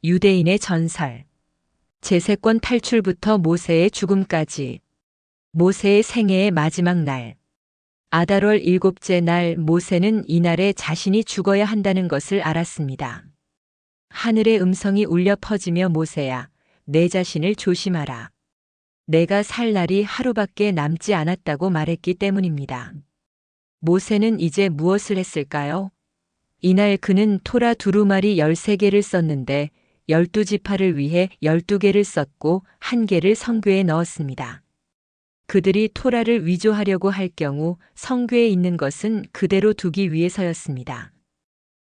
유대인의 전설. 제세권 탈출부터 모세의 죽음까지. 모세의 생애의 마지막 날. 아달월 7째 날 모세는 이날에 자신이 죽어야 한다는 것을 알았습니다. 하늘의 음성이 울려 퍼지며 모세야, 내 자신을 조심하라. 내가 살 날이 하루밖에 남지 않았다고 말했기 때문입니다. 모세는 이제 무엇을 했을까요? 이날 그는 토라 두루마리 13개를 썼는데 12지파를 위해 12개를 썼고 1개를 성궤에 넣었습니다. 그들이 토라를 위조하려고 할 경우 성궤에 있는 것은 그대로 두기 위해서였습니다.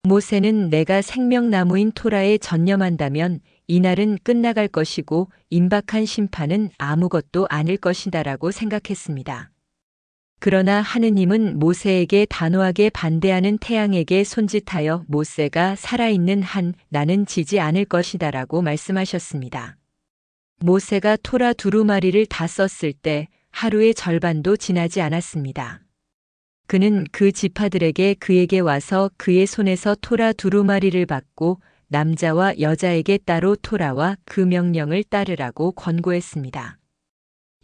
모세는 내가 생명나무인 토라에 전념한다면 이날은 끝나갈 것이고 임박한 심판은 아무것도 아닐 것이다라고 생각했습니다. 그러나 하느님은 모세에게 단호하게 반대하는 태양에게 손짓하여 모세가 살아있는 한 나는 지지 않을 것이다라고 말씀하셨습니다. 모세가 토라 두루마리를 다 썼을 때 하루의 절반도 지나지 않았습니다. 그는 그 지파들에게 그에게 와서 그의 손에서 토라 두루마리를 받고 남자와 여자에게 따로 토라와 그 명령을 따르라고 권고했습니다.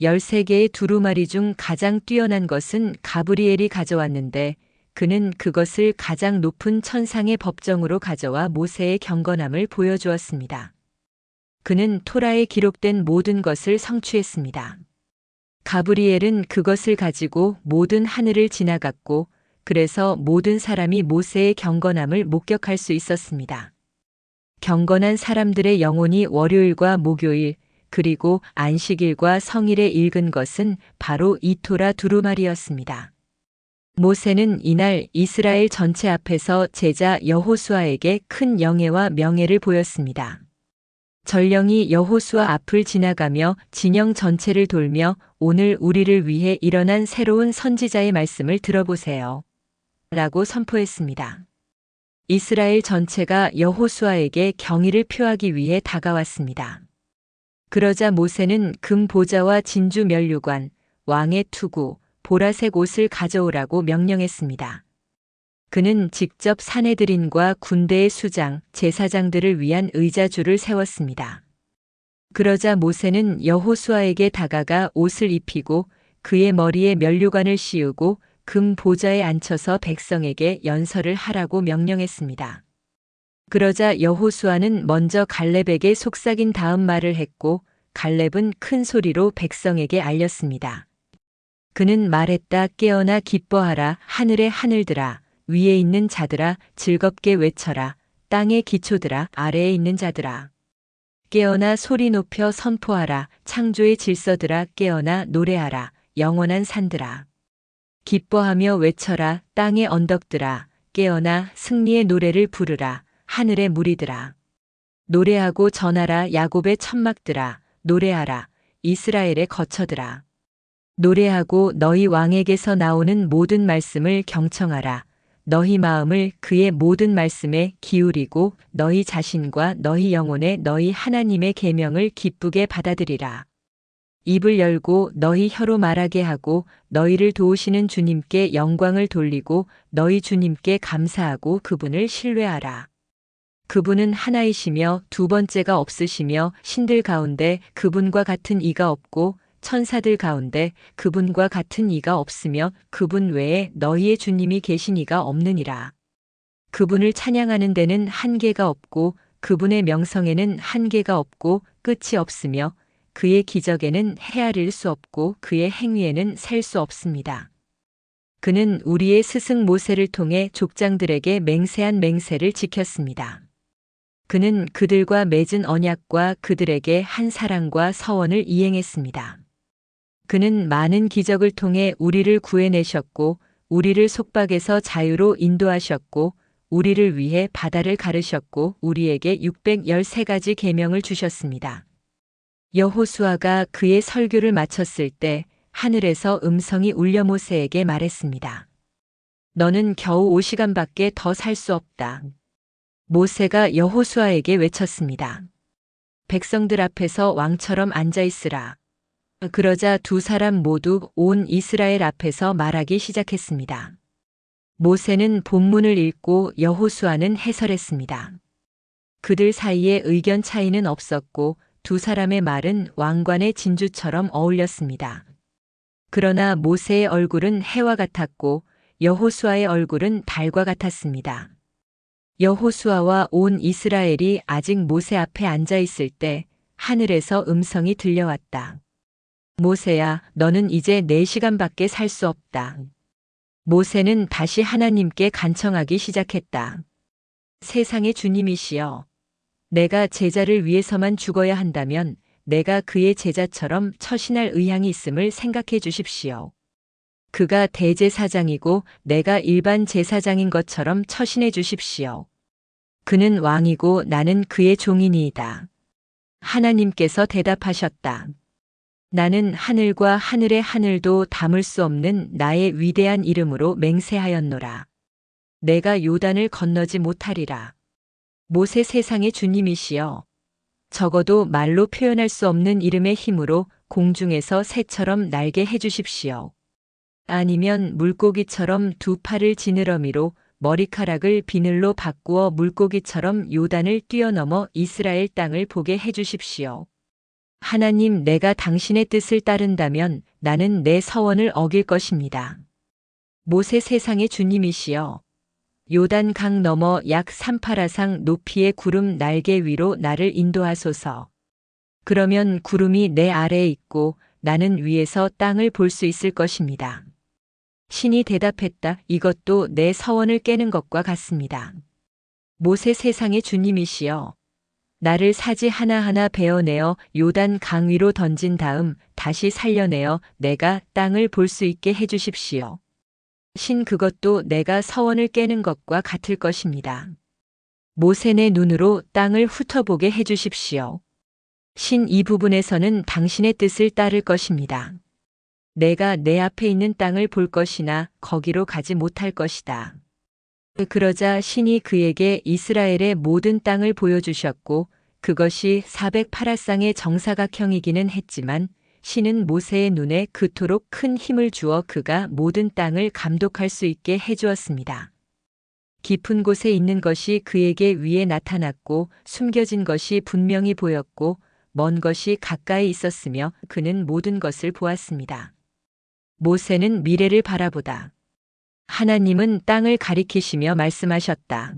13개의 두루마리 중 가장 뛰어난 것은 가브리엘이 가져왔는데 그는 그것을 가장 높은 천상의 법정으로 가져와 모세의 경건함을 보여주었습니다. 그는 토라에 기록된 모든 것을 성취했습니다. 가브리엘은 그것을 가지고 모든 하늘을 지나갔고 그래서 모든 사람이 모세의 경건함을 목격할 수 있었습니다. 경건한 사람들의 영혼이 월요일과 목요일 그리고 안식일과 성일에 읽은 것은 바로 이 토라 두루마리였습니다. 모세는 이날 이스라엘 전체 앞에서 제자 여호수아에게 큰 영예와 명예를 보였습니다. 전령이 여호수아 앞을 지나가며 진영 전체를 돌며 오늘 우리를 위해 일어난 새로운 선지자의 말씀을 들어보세요. 라고 선포했습니다. 이스라엘 전체가 여호수아에게 경의를 표하기 위해 다가왔습니다. 그러자 모세는 금 보좌와 진주 면류관, 왕의 투구, 보라색 옷을 가져오라고 명령했습니다. 그는 직접 사내들인과 군대의 수장, 제사장들을 위한 의자줄을 세웠습니다. 그러자 모세는 여호수아에게 다가가 옷을 입히고 그의 머리에 면류관을 씌우고 금 보좌에 앉혀서 백성에게 연설을 하라고 명령했습니다. 그러자 여호수아는 먼저 갈렙에게 속삭인 다음 말을 했고 갈렙은 큰 소리로 백성에게 알렸습니다. 그는 말했다. 깨어나 기뻐하라. 하늘의 하늘들아. 위에 있는 자들아. 즐겁게 외쳐라. 땅의 기초들아. 아래에 있는 자들아. 깨어나 소리 높여 선포하라. 창조의 질서들아. 깨어나 노래하라. 영원한 산들아. 기뻐하며 외쳐라. 땅의 언덕들아. 깨어나 승리의 노래를 부르라. 하늘의 무리들아. 노래하고 전하라. 야곱의 천막들아. 노래하라. 이스라엘의 거처들아. 노래하고 너희 왕에게서 나오는 모든 말씀을 경청하라. 너희 마음을 그의 모든 말씀에 기울이고 너희 자신과 너희 영혼에 너희 하나님의 계명을 기쁘게 받아들이라. 입을 열고 너희 혀로 말하게 하고 너희를 도우시는 주님께 영광을 돌리고 너희 주님께 감사하고 그분을 신뢰하라. 그분은 하나이시며 두 번째가 없으시며 신들 가운데 그분과 같은 이가 없고 천사들 가운데 그분과 같은 이가 없으며 그분 외에 너희의 주님이 계신 이가 없느니라. 그분을 찬양하는 데는 한계가 없고 그분의 명성에는 한계가 없고 끝이 없으며 그의 기적에는 헤아릴 수 없고 그의 행위에는 셀 수 없습니다. 그는 우리의 스승 모세를 통해 족장들에게 맹세한 맹세를 지켰습니다. 그는 그들과 맺은 언약과 그들에게 한 사랑과 서원을 이행했습니다. 그는 많은 기적을 통해 우리를 구해내셨고 우리를 속박에서 자유로 인도하셨고 우리를 위해 바다를 가르셨고 우리에게 613가지 계명을 주셨습니다. 여호수아가 그의 설교를 마쳤을 때 하늘에서 음성이 울려 모세에게 말했습니다. 너는 겨우 5시간밖에 더 살 수 없다. 모세가 여호수아에게 외쳤습니다. 백성들 앞에서 왕처럼 앉아 있으라. 그러자 두 사람 모두 온 이스라엘 앞에서 말하기 그들 사이에 의견 차이는 없었고 두 사람의 말은 왕관의 진주처럼 어울렸습니다. 그러나 모세의 얼굴은 해와 같았고 여호수아의 얼굴은 달과 같았습니다. 여호수아와 온 이스라엘이 아직 모세 앞에 앉아 있을 때 하늘에서 음성이 들려왔다. 모세야, 너는 이제 4시간밖에 살 수 없다. 모세는 다시 하나님께 간청하기 시작했다. 세상의 주님이시여, 내가 제자를 위해서만 죽어야 한다면 내가 그의 제자처럼 처신할 의향이 있음을 생각해 주십시오. 그가 대제사장이고 내가 일반 제사장인 것처럼 처신해 주십시오. 그는 왕이고 나는 그의 종이니이다. 하나님께서 대답하셨다. 나는 하늘과 하늘의 하늘도 담을 수 없는 나의 위대한 이름으로 맹세하였노라. 내가 요단을 건너지 못하리라. 모세 세상의 주님이시여, 적어도 말로 표현할 수 없는 이름의 힘으로 공중에서 새처럼 날게 해주십시오. 아니면 물고기처럼 두 팔을 지느러미로 머리카락을 비늘로 바꾸어 물고기처럼 요단을 뛰어넘어 이스라엘 땅을 보게 해주십시오. 하나님, 내가 당신의 뜻을 따른다면 나는 내 서원을 어길 것입니다. 모세 세상의 주님이시여, 요단 강 너머 약 3파라상 높이의 구름 날개 위로 나를 인도하소서. 그러면 구름이 내 아래에 있고 나는 위에서 땅을 볼 수 있을 것입니다. 신이 대답했다. 이것도 내 서원을 깨는 것과 같습니다. 모세 세상의 주님이시여, 나를 사지 하나하나 베어내어 요단 강 위로 던진 다음 다시 살려내어 내가 땅을 볼 수 있게 해주십시오. 신, 그것도 내가 서원을 깨는 것과 같을 것입니다. 모세, 내 눈으로 땅을 훑어보게 해주십시오. 신, 이 부분에서는 당신의 뜻을 따를 것입니다. 내가 내 앞에 있는 땅을 볼 것이나 거기로 가지 못할 것이다. 그러자 신이 그에게 이스라엘의 모든 땅을 보여주셨고 그것이 400파라상의 정사각형이기는 했지만 신은 모세의 눈에 그토록 큰 힘을 주어 그가 모든 땅을 감독할 수 있게 해주었습니다. 깊은 곳에 있는 것이 그에게 위에 나타났고 숨겨진 것이 분명히 보였고 먼 것이 가까이 있었으며 그는 모든 것을 보았습니다. 모세는 미래를 바라보다 하나님은 땅을 가리키시며 말씀하셨다.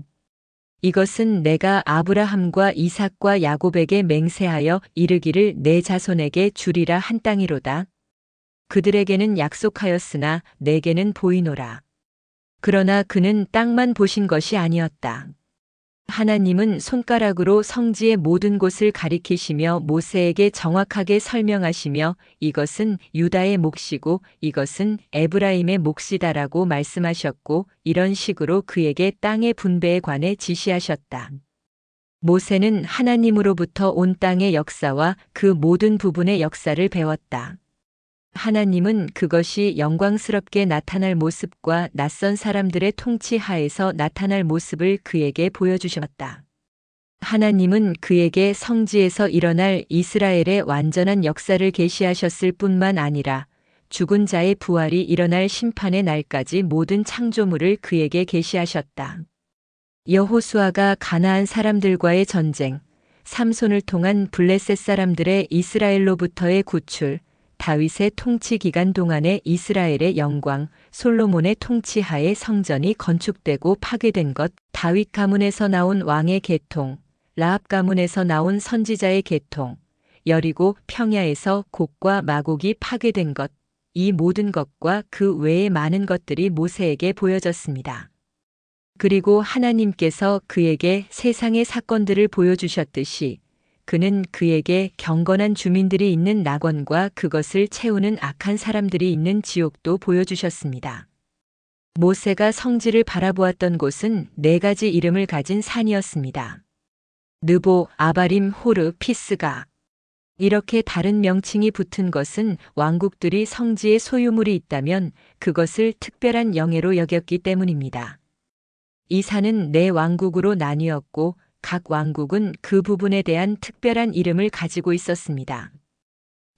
이것은 내가 아브라함과 이삭과 야곱에게 맹세하여 이르기를 내 자손에게 주리라 한 땅이로다. 그들에게는 약속하였으나 내게는 보이노라. 그러나 그는 땅만 보신 것이 아니었다. 하나님은 손가락으로 성지의 모든 곳을 가리키시며 모세에게 정확하게 설명하시며 이것은 유다의 몫이고 이것은 에브라임의 몫이다라고 말씀하셨고 이런 식으로 그에게 땅의 분배에 관해 지시하셨다. 모세는 하나님으로부터 온 땅의 역사와 그 모든 부분의 역사를 배웠다. 하나님은 그것이 영광스럽게 나타날 모습과 낯선 사람들의 통치 하에서 나타날 모습을 그에게 보여주셨다. 하나님은 그에게 성지에서 일어날 이스라엘의 완전한 역사를 계시하셨을 뿐만 아니라 죽은 자의 부활이 일어날 심판의 날까지 모든 창조물을 그에게 계시하셨다. 여호수아가 가나안 사람들과의 전쟁, 삼손을 통한 블레셋 사람들의 이스라엘로부터의 구출, 다윗의 통치 기간 동안에 이스라엘의 영광, 솔로몬의 통치하에 성전이 건축되고 파괴된 것, 다윗 가문에서 나온 왕의 계통, 라합 가문에서 나온 선지자의 계통, 여리고 평야에서 곡과 마곡이 파괴된 것, 이 모든 것과 그 외의 많은 것들이 모세에게 보여졌습니다. 그리고 하나님께서 그에게 세상의 사건들을 보여주셨듯이 그는 그에게 경건한 주민들이 있는 낙원과 그것을 채우는 악한 사람들이 있는 지옥도 보여주셨습니다. 모세가 성지를 바라보았던 곳은 4가지 이름을 가진 산이었습니다. 느보, 아바림, 호르, 피스가. 이렇게 다른 명칭이 붙은 것은 왕국들이 성지에 소유물이 있다면 그것을 특별한 영예로 여겼기 때문입니다. 이 산은 4왕국으로 나뉘었고 각 왕국은 그 부분에 대한 특별한 이름을 가지고 있었습니다.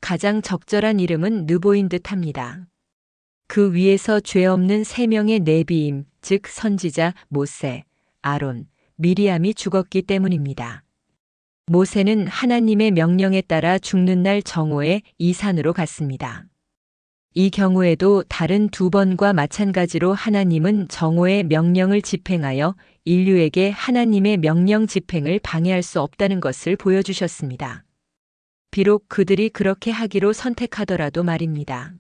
가장 적절한 이름은 느보인 듯합니다. 그 위에서 죄 없는 3명의 네비임, 즉 선지자 모세, 아론, 미리암이 죽었기 때문입니다. 모세는 하나님의 명령에 따라 죽는 날 정오에 이 산으로 갔습니다. 이 경우에도 다른 두 번과 마찬가지로 하나님은 정오의 명령을 집행하여 인류에게 하나님의 명령 집행을 방해할 수 없다는 것을 보여주셨습니다. 비록 그들이 그렇게 하기로 선택하더라도 말입니다.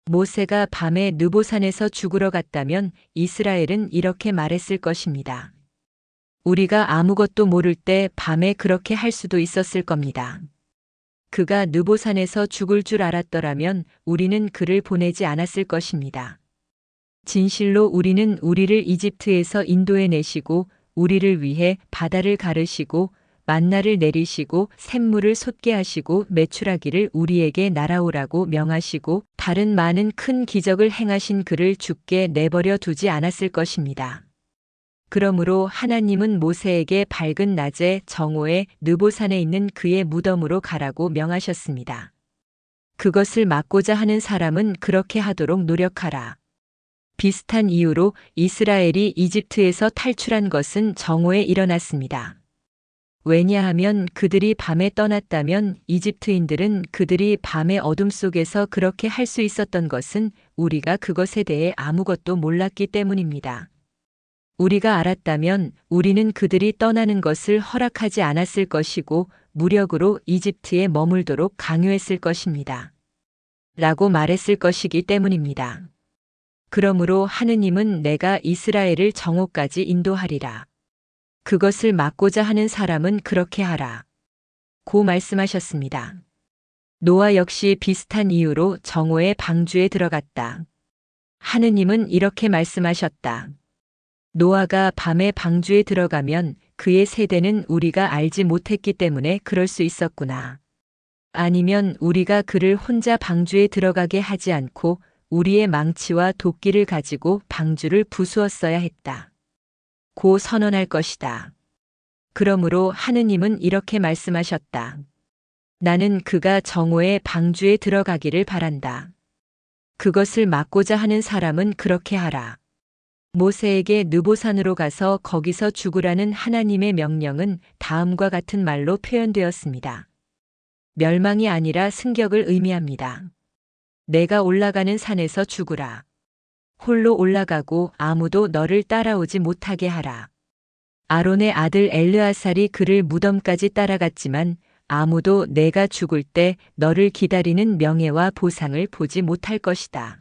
모세가 밤에 느보산에서 죽으러 갔다면 이스라엘은 이렇게 말했을 것입니다. 우리가 아무것도 모를 때 밤에 그렇게 할 수도 있었을 겁니다. 그가 느보산에서 죽을 줄 알았더라면 우리는 그를 보내지 않았을 것입니다. 진실로 우리는 우리를 이집트에서 인도해 내시고 우리를 위해 바다를 가르시고 만나를 내리시고 샘물을 솟게 하시고 메추라기를 우리에게 날아오라고 명하시고 다른 많은 큰 기적을 행하신 그를 죽게 내버려 두지 않았을 것입니다. 그러므로 하나님은 모세에게 밝은 낮에 정오에 느보산에 있는 그의 무덤으로 가라고 명하셨습니다. 그것을 막고자 하는 사람은 그렇게 하도록 노력하라. 비슷한 이유로 이스라엘이 이집트에서 탈출한 것은 정오에 일어났습니다. 왜냐하면 그들이 밤에 떠났다면 이집트인들은 그들이 밤의 어둠 속에서 그렇게 할 수 있었던 것은 우리가 그것에 대해 아무것도 몰랐기 때문입니다. 우리가 알았다면 우리는 그들이 떠나는 것을 허락하지 않았을 것이고 무력으로 이집트에 머물도록 강요했을 것입니다. 라고 말했을 것이기 때문입니다. 그러므로 하느님은 내가 이스라엘을 정오까지 인도하리라. 그것을 막고자 하는 사람은 그렇게 하라. 고 말씀하셨습니다. 노아 역시 비슷한 이유로 정오의 방주에 들어갔다. 하느님은 이렇게 말씀하셨다. 노아가 밤에 방주에 들어가면 그의 세대는 우리가 알지 못했기 때문에 그럴 수 있었구나. 아니면 우리가 그를 혼자 방주에 들어가게 하지 않고 우리의 망치와 도끼를 가지고 방주를 부수었어야 했다. 고 선언할 것이다. 그러므로 하느님은 이렇게 말씀하셨다. 나는 그가 정오의 방주에 들어가기를 바란다. 그것을 막고자 하는 사람은 그렇게 하라. 모세에게 느보산으로 가서 거기서 죽으라는 하나님의 명령은 다음과 같은 말로 표현되었습니다. 멸망이 아니라 승격을 의미합니다. 내가 올라가는 산에서 죽으라. 홀로 올라가고 아무도 너를 따라오지 못하게 하라. 아론의 아들 엘르아살이 그를 무덤까지 따라갔지만 아무도 내가 죽을 때 너를 기다리는 명예와 보상을 보지 못할 것이다.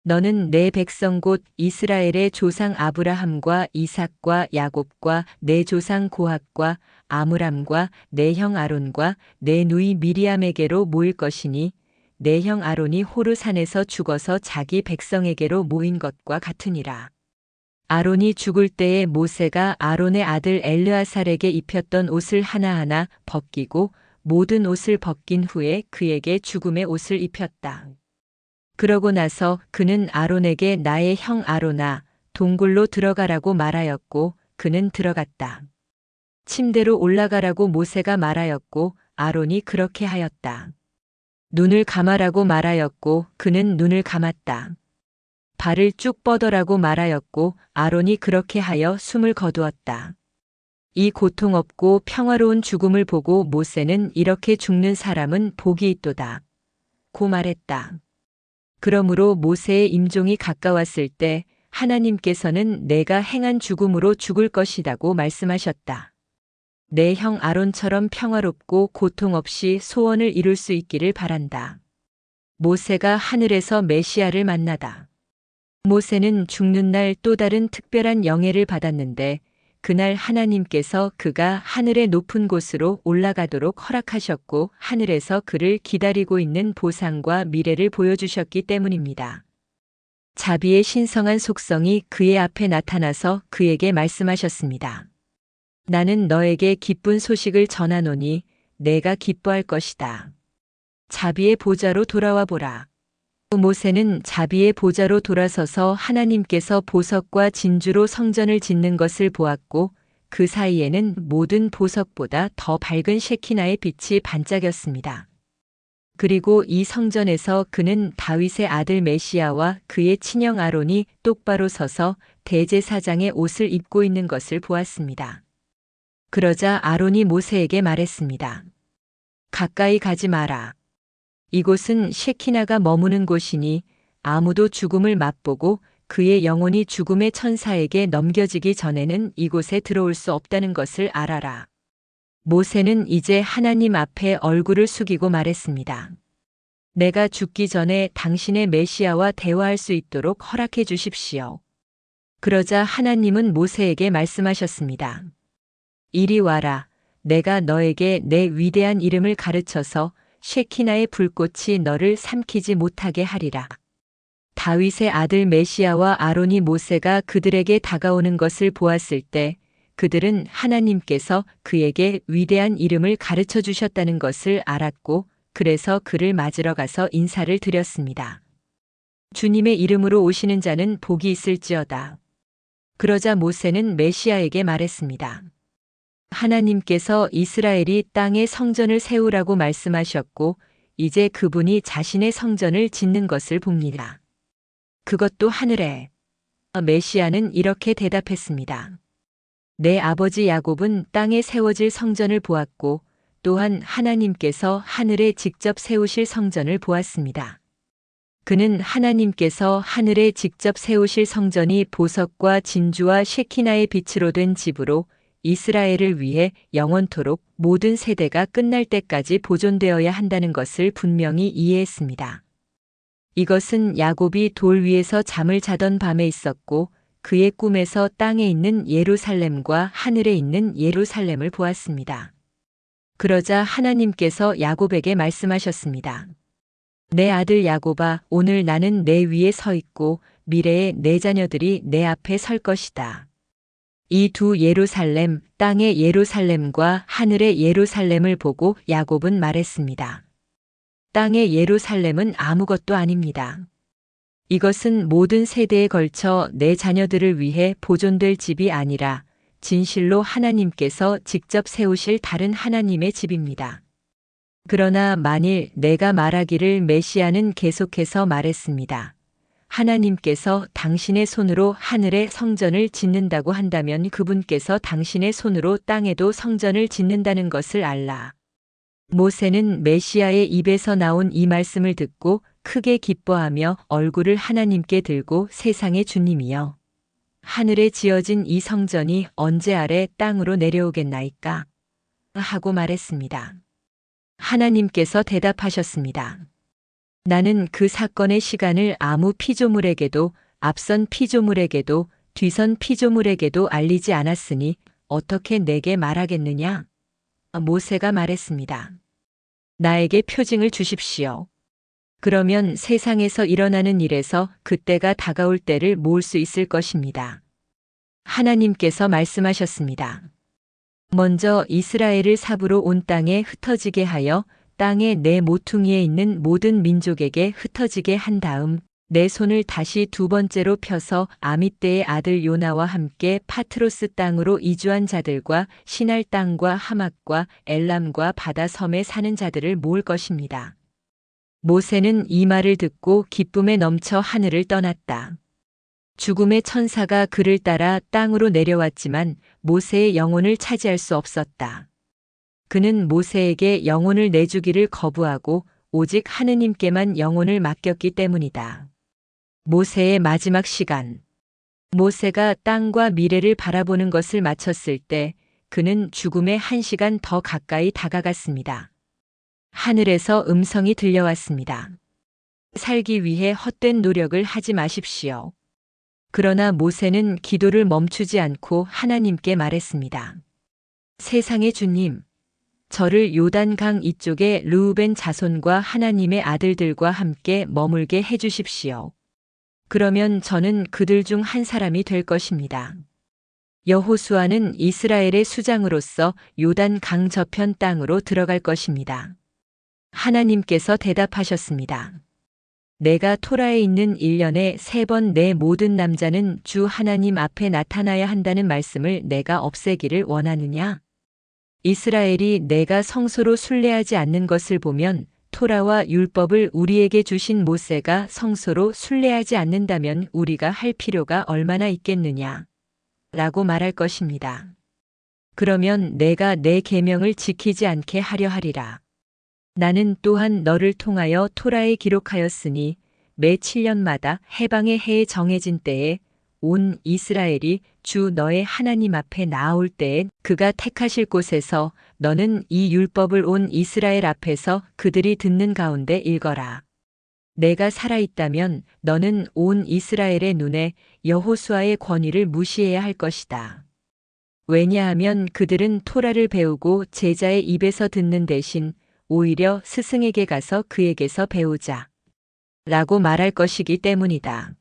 너는 내 백성 곧 이스라엘의 조상 아브라함과 이삭과 야곱과 내 조상 고학과 아므람과 내 형 아론과 내 누이 미리암에게로 모일 것이니 내 형 아론이 호르산에서 죽어서 자기 백성에게로 모인 것과 같으니라. 아론이 죽을 때에 모세가 아론의 아들 엘르아살에게 입혔던 옷을 하나하나 벗기고 모든 옷을 벗긴 후에 그에게 죽음의 옷을 입혔다. 그러고 나서 그는 아론에게 나의 형 아론아, 동굴로 들어가라고 말하였고 그는 들어갔다. 침대로 올라가라고 모세가 말하였고 아론이 그렇게 하였다. 눈을 감아라고 말하였고 그는 눈을 감았다. 발을 쭉 뻗어라고 말하였고 아론이 그렇게 하여 숨을 거두었다. 이 고통 없고 평화로운 죽음을 보고 모세는 이렇게 죽는 사람은 복이 있도다. 고 말했다. 그러므로 모세의 임종이 가까웠을 때 하나님께서는 내가 행한 죽음으로 죽을 것이라고 말씀하셨다. 내 형 아론처럼 평화롭고 고통 없이 소원을 이룰 수 있기를 바란다. 모세가 하늘에서 메시아를 만나다. 모세는 죽는 날 또 다른 특별한 영예를 받았는데 그날 하나님께서 그가 하늘의 높은 곳으로 올라가도록 허락하셨고 하늘에서 그를 기다리고 있는 보상과 미래를 보여주셨기 때문입니다. 자비의 신성한 속성이 그의 앞에 나타나서 그에게 말씀하셨습니다. 나는 너에게 기쁜 소식을 전하노니 내가 기뻐할 것이다. 자비의 보좌로 돌아와 보라. 모세는 자비의 보좌로 돌아서서 하나님께서 보석과 진주로 성전을 짓는 것을 보았고 그 사이에는 모든 보석보다 더 밝은 셰키나의 빛이 반짝였습니다. 그리고 이 성전에서 그는 다윗의 아들 메시아와 그의 친형 아론이 똑바로 서서 대제사장의 옷을 입고 있는 것을 보았습니다. 그러자 아론이 모세에게 말했습니다. 가까이 가지 마라. 이곳은 셰키나가 머무는 곳이니 아무도 죽음을 맛보고 그의 영혼이 죽음의 천사에게 넘겨지기 전에는 이곳에 들어올 수 없다는 것을 알아라. 모세는 이제 하나님 앞에 얼굴을 숙이고 말했습니다. 내가 죽기 전에 당신의 메시아와 대화할 수 있도록 허락해 주십시오. 그러자 하나님은 모세에게 말씀하셨습니다. 이리 와라. 내가 너에게 내 위대한 이름을 가르쳐서 셰키나의 불꽃이 너를 삼키지 못하게 하리라. 다윗의 아들 메시아와 아론이 모세가 그들에게 다가오는 것을 보았을 때 그들은 하나님께서 그에게 위대한 이름을 가르쳐 주셨다는 것을 알았고 그래서 그를 맞으러 가서 인사를 드렸습니다. 주님의 이름으로 오시는 자는 복이 있을지어다. 그러자 모세는 메시아에게 말했습니다. 하나님께서 이스라엘이 땅에 성전을 세우라고 말씀하셨고 이제 그분이 자신의 성전을 짓는 것을 봅니다. 그것도 하늘에. 메시아는 이렇게 대답했습니다. 내 아버지 야곱은 땅에 세워질 성전을 보았고 또한 하나님께서 하늘에 직접 세우실 성전을 보았습니다. 그는 하나님께서 하늘에 직접 세우실 성전이 보석과 진주와 셰키나의 빛으로 된 집으로 이스라엘을 위해 영원토록 모든 세대가 끝날 때까지 보존되어야 한다는 것을 분명히 이해했습니다. 이것은 야곱이 돌 위에서 잠을 자던 밤에 있었고 그의 꿈에서 땅에 있는 예루살렘과 하늘에 있는 예루살렘을 보았습니다. 그러자 하나님께서 야곱에게 말씀하셨습니다. 내 아들 야곱아, 오늘 나는 내 위에 서 있고 미래의 내 자녀들이 내 앞에 설 것이다. 이 두 예루살렘, 땅의 예루살렘과 하늘의 예루살렘을 보고 야곱은 말했습니다. 땅의 예루살렘은 아무것도 아닙니다. 이것은 모든 세대에 걸쳐 내 자녀들을 위해 보존될 집이 아니라 진실로 하나님께서 직접 세우실 다른 하나님의 집입니다. 그러나 만일 내가 말하기를 메시아는 계속해서 말했습니다. 하나님께서 당신의 손으로 하늘에 성전을 짓는다고 한다면 그분께서 당신의 손으로 땅에도 성전을 짓는다는 것을 알라. 모세는 메시아의 입에서 나온 이 말씀을 듣고 크게 기뻐하며 얼굴을 하나님께 들고 세상의 주님이여, 하늘에 지어진 이 성전이 언제 아래 땅으로 내려오겠나이까? 하고 말했습니다. 하나님께서 대답하셨습니다. 나는 그 사건의 시간을 아무 피조물에게도 앞선 피조물에게도 뒤선 피조물에게도 알리지 않았으니 어떻게 내게 말하겠느냐? 모세가 말했습니다. 나에게 표징을 주십시오. 그러면 세상에서 일어나는 일에서 그때가 다가올 때를 모을 수 있을 것입니다. 하나님께서 말씀하셨습니다. 먼저 이스라엘을 삽으로 온 땅에 흩어지게 하여 땅의 내 모퉁이에 있는 모든 민족에게 흩어지게 한 다음 내 손을 다시 두 번째로 펴서 아미떼의 아들 요나와 함께 파트로스 땅으로 이주한 자들과 시날 땅과 하맛과 엘람과 바다 섬에 사는 자들을 모을 것입니다. 모세는 이 말을 듣고 기쁨에 넘쳐 하늘을 떠났다. 죽음의 천사가 그를 따라 땅으로 내려왔지만 모세의 영혼을 차지할 수 없었다. 그는 모세에게 영혼을 내주기를 거부하고 오직 하느님께만 영혼을 맡겼기 때문이다. 모세의 마지막 시간. 모세가 땅과 미래를 바라보는 것을 마쳤을 때 그는 죽음에 1시간 더 가까이 다가갔습니다. 하늘에서 음성이 들려왔습니다. 살기 위해 헛된 노력을 하지 마십시오. 그러나 모세는 기도를 멈추지 않고 하나님께 말했습니다. 세상의 주님, 저를 요단강 이쪽에 르우벤 자손과 하나님의 아들들과 함께 머물게 해주십시오. 그러면 저는 그들 중 한 사람이 될 것입니다. 여호수아는 이스라엘의 수장으로서 요단강 저편 땅으로 들어갈 것입니다. 하나님께서 대답하셨습니다. 내가 토라에 있는 1년에 3번 내 모든 남자는 주 하나님 앞에 나타나야 한다는 말씀을 내가 없애기를 원하느냐? 이스라엘이 내가 성소로 순례하지 않는 것을 보면 토라와 율법을 우리에게 주신 모세가 성소로 순례하지 않는다면 우리가 할 필요가 얼마나 있겠느냐? 라고 말할 것입니다. 그러면 내가 내 계명을 지키지 않게 하려 하리라. 나는 또한 너를 통하여 토라에 기록하였으니 매 7년마다 해방의 해에 정해진 때에 온 이스라엘이 주 너의 하나님 앞에 나아올 때에 그가 택하실 곳에서 너는 이 율법을 온 이스라엘 앞에서 그들이 듣는 가운데 읽어라. 내가 살아있다면 너는 온 이스라엘의 눈에 여호수아의 권위를 무시해야 할 것이다. 왜냐하면 그들은 토라를 배우고 제자의 입에서 듣는 대신 오히려 스승에게 가서 그에게서 배우자 라고 말할 것이기 때문이다.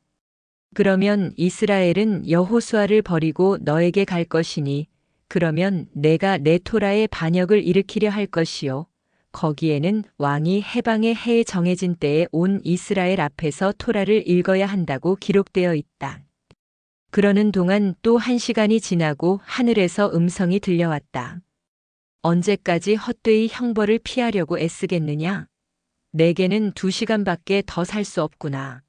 그러면 이스라엘은 여호수아를 버리고 너에게 갈 것이니 그러면 내가 내 토라에 반역을 일으키려 할 것이요. 거기에는 왕이 해방의 해에 정해진 때에 온 이스라엘 앞에서 토라를 읽어야 한다고 기록되어 있다. 그러는 동안 또 1시간이 지나고 하늘에서 음성이 들려왔다. 언제까지 헛되이 형벌을 피하려고 애쓰겠느냐? 내게는 2시간밖에 더 살 수 없구나.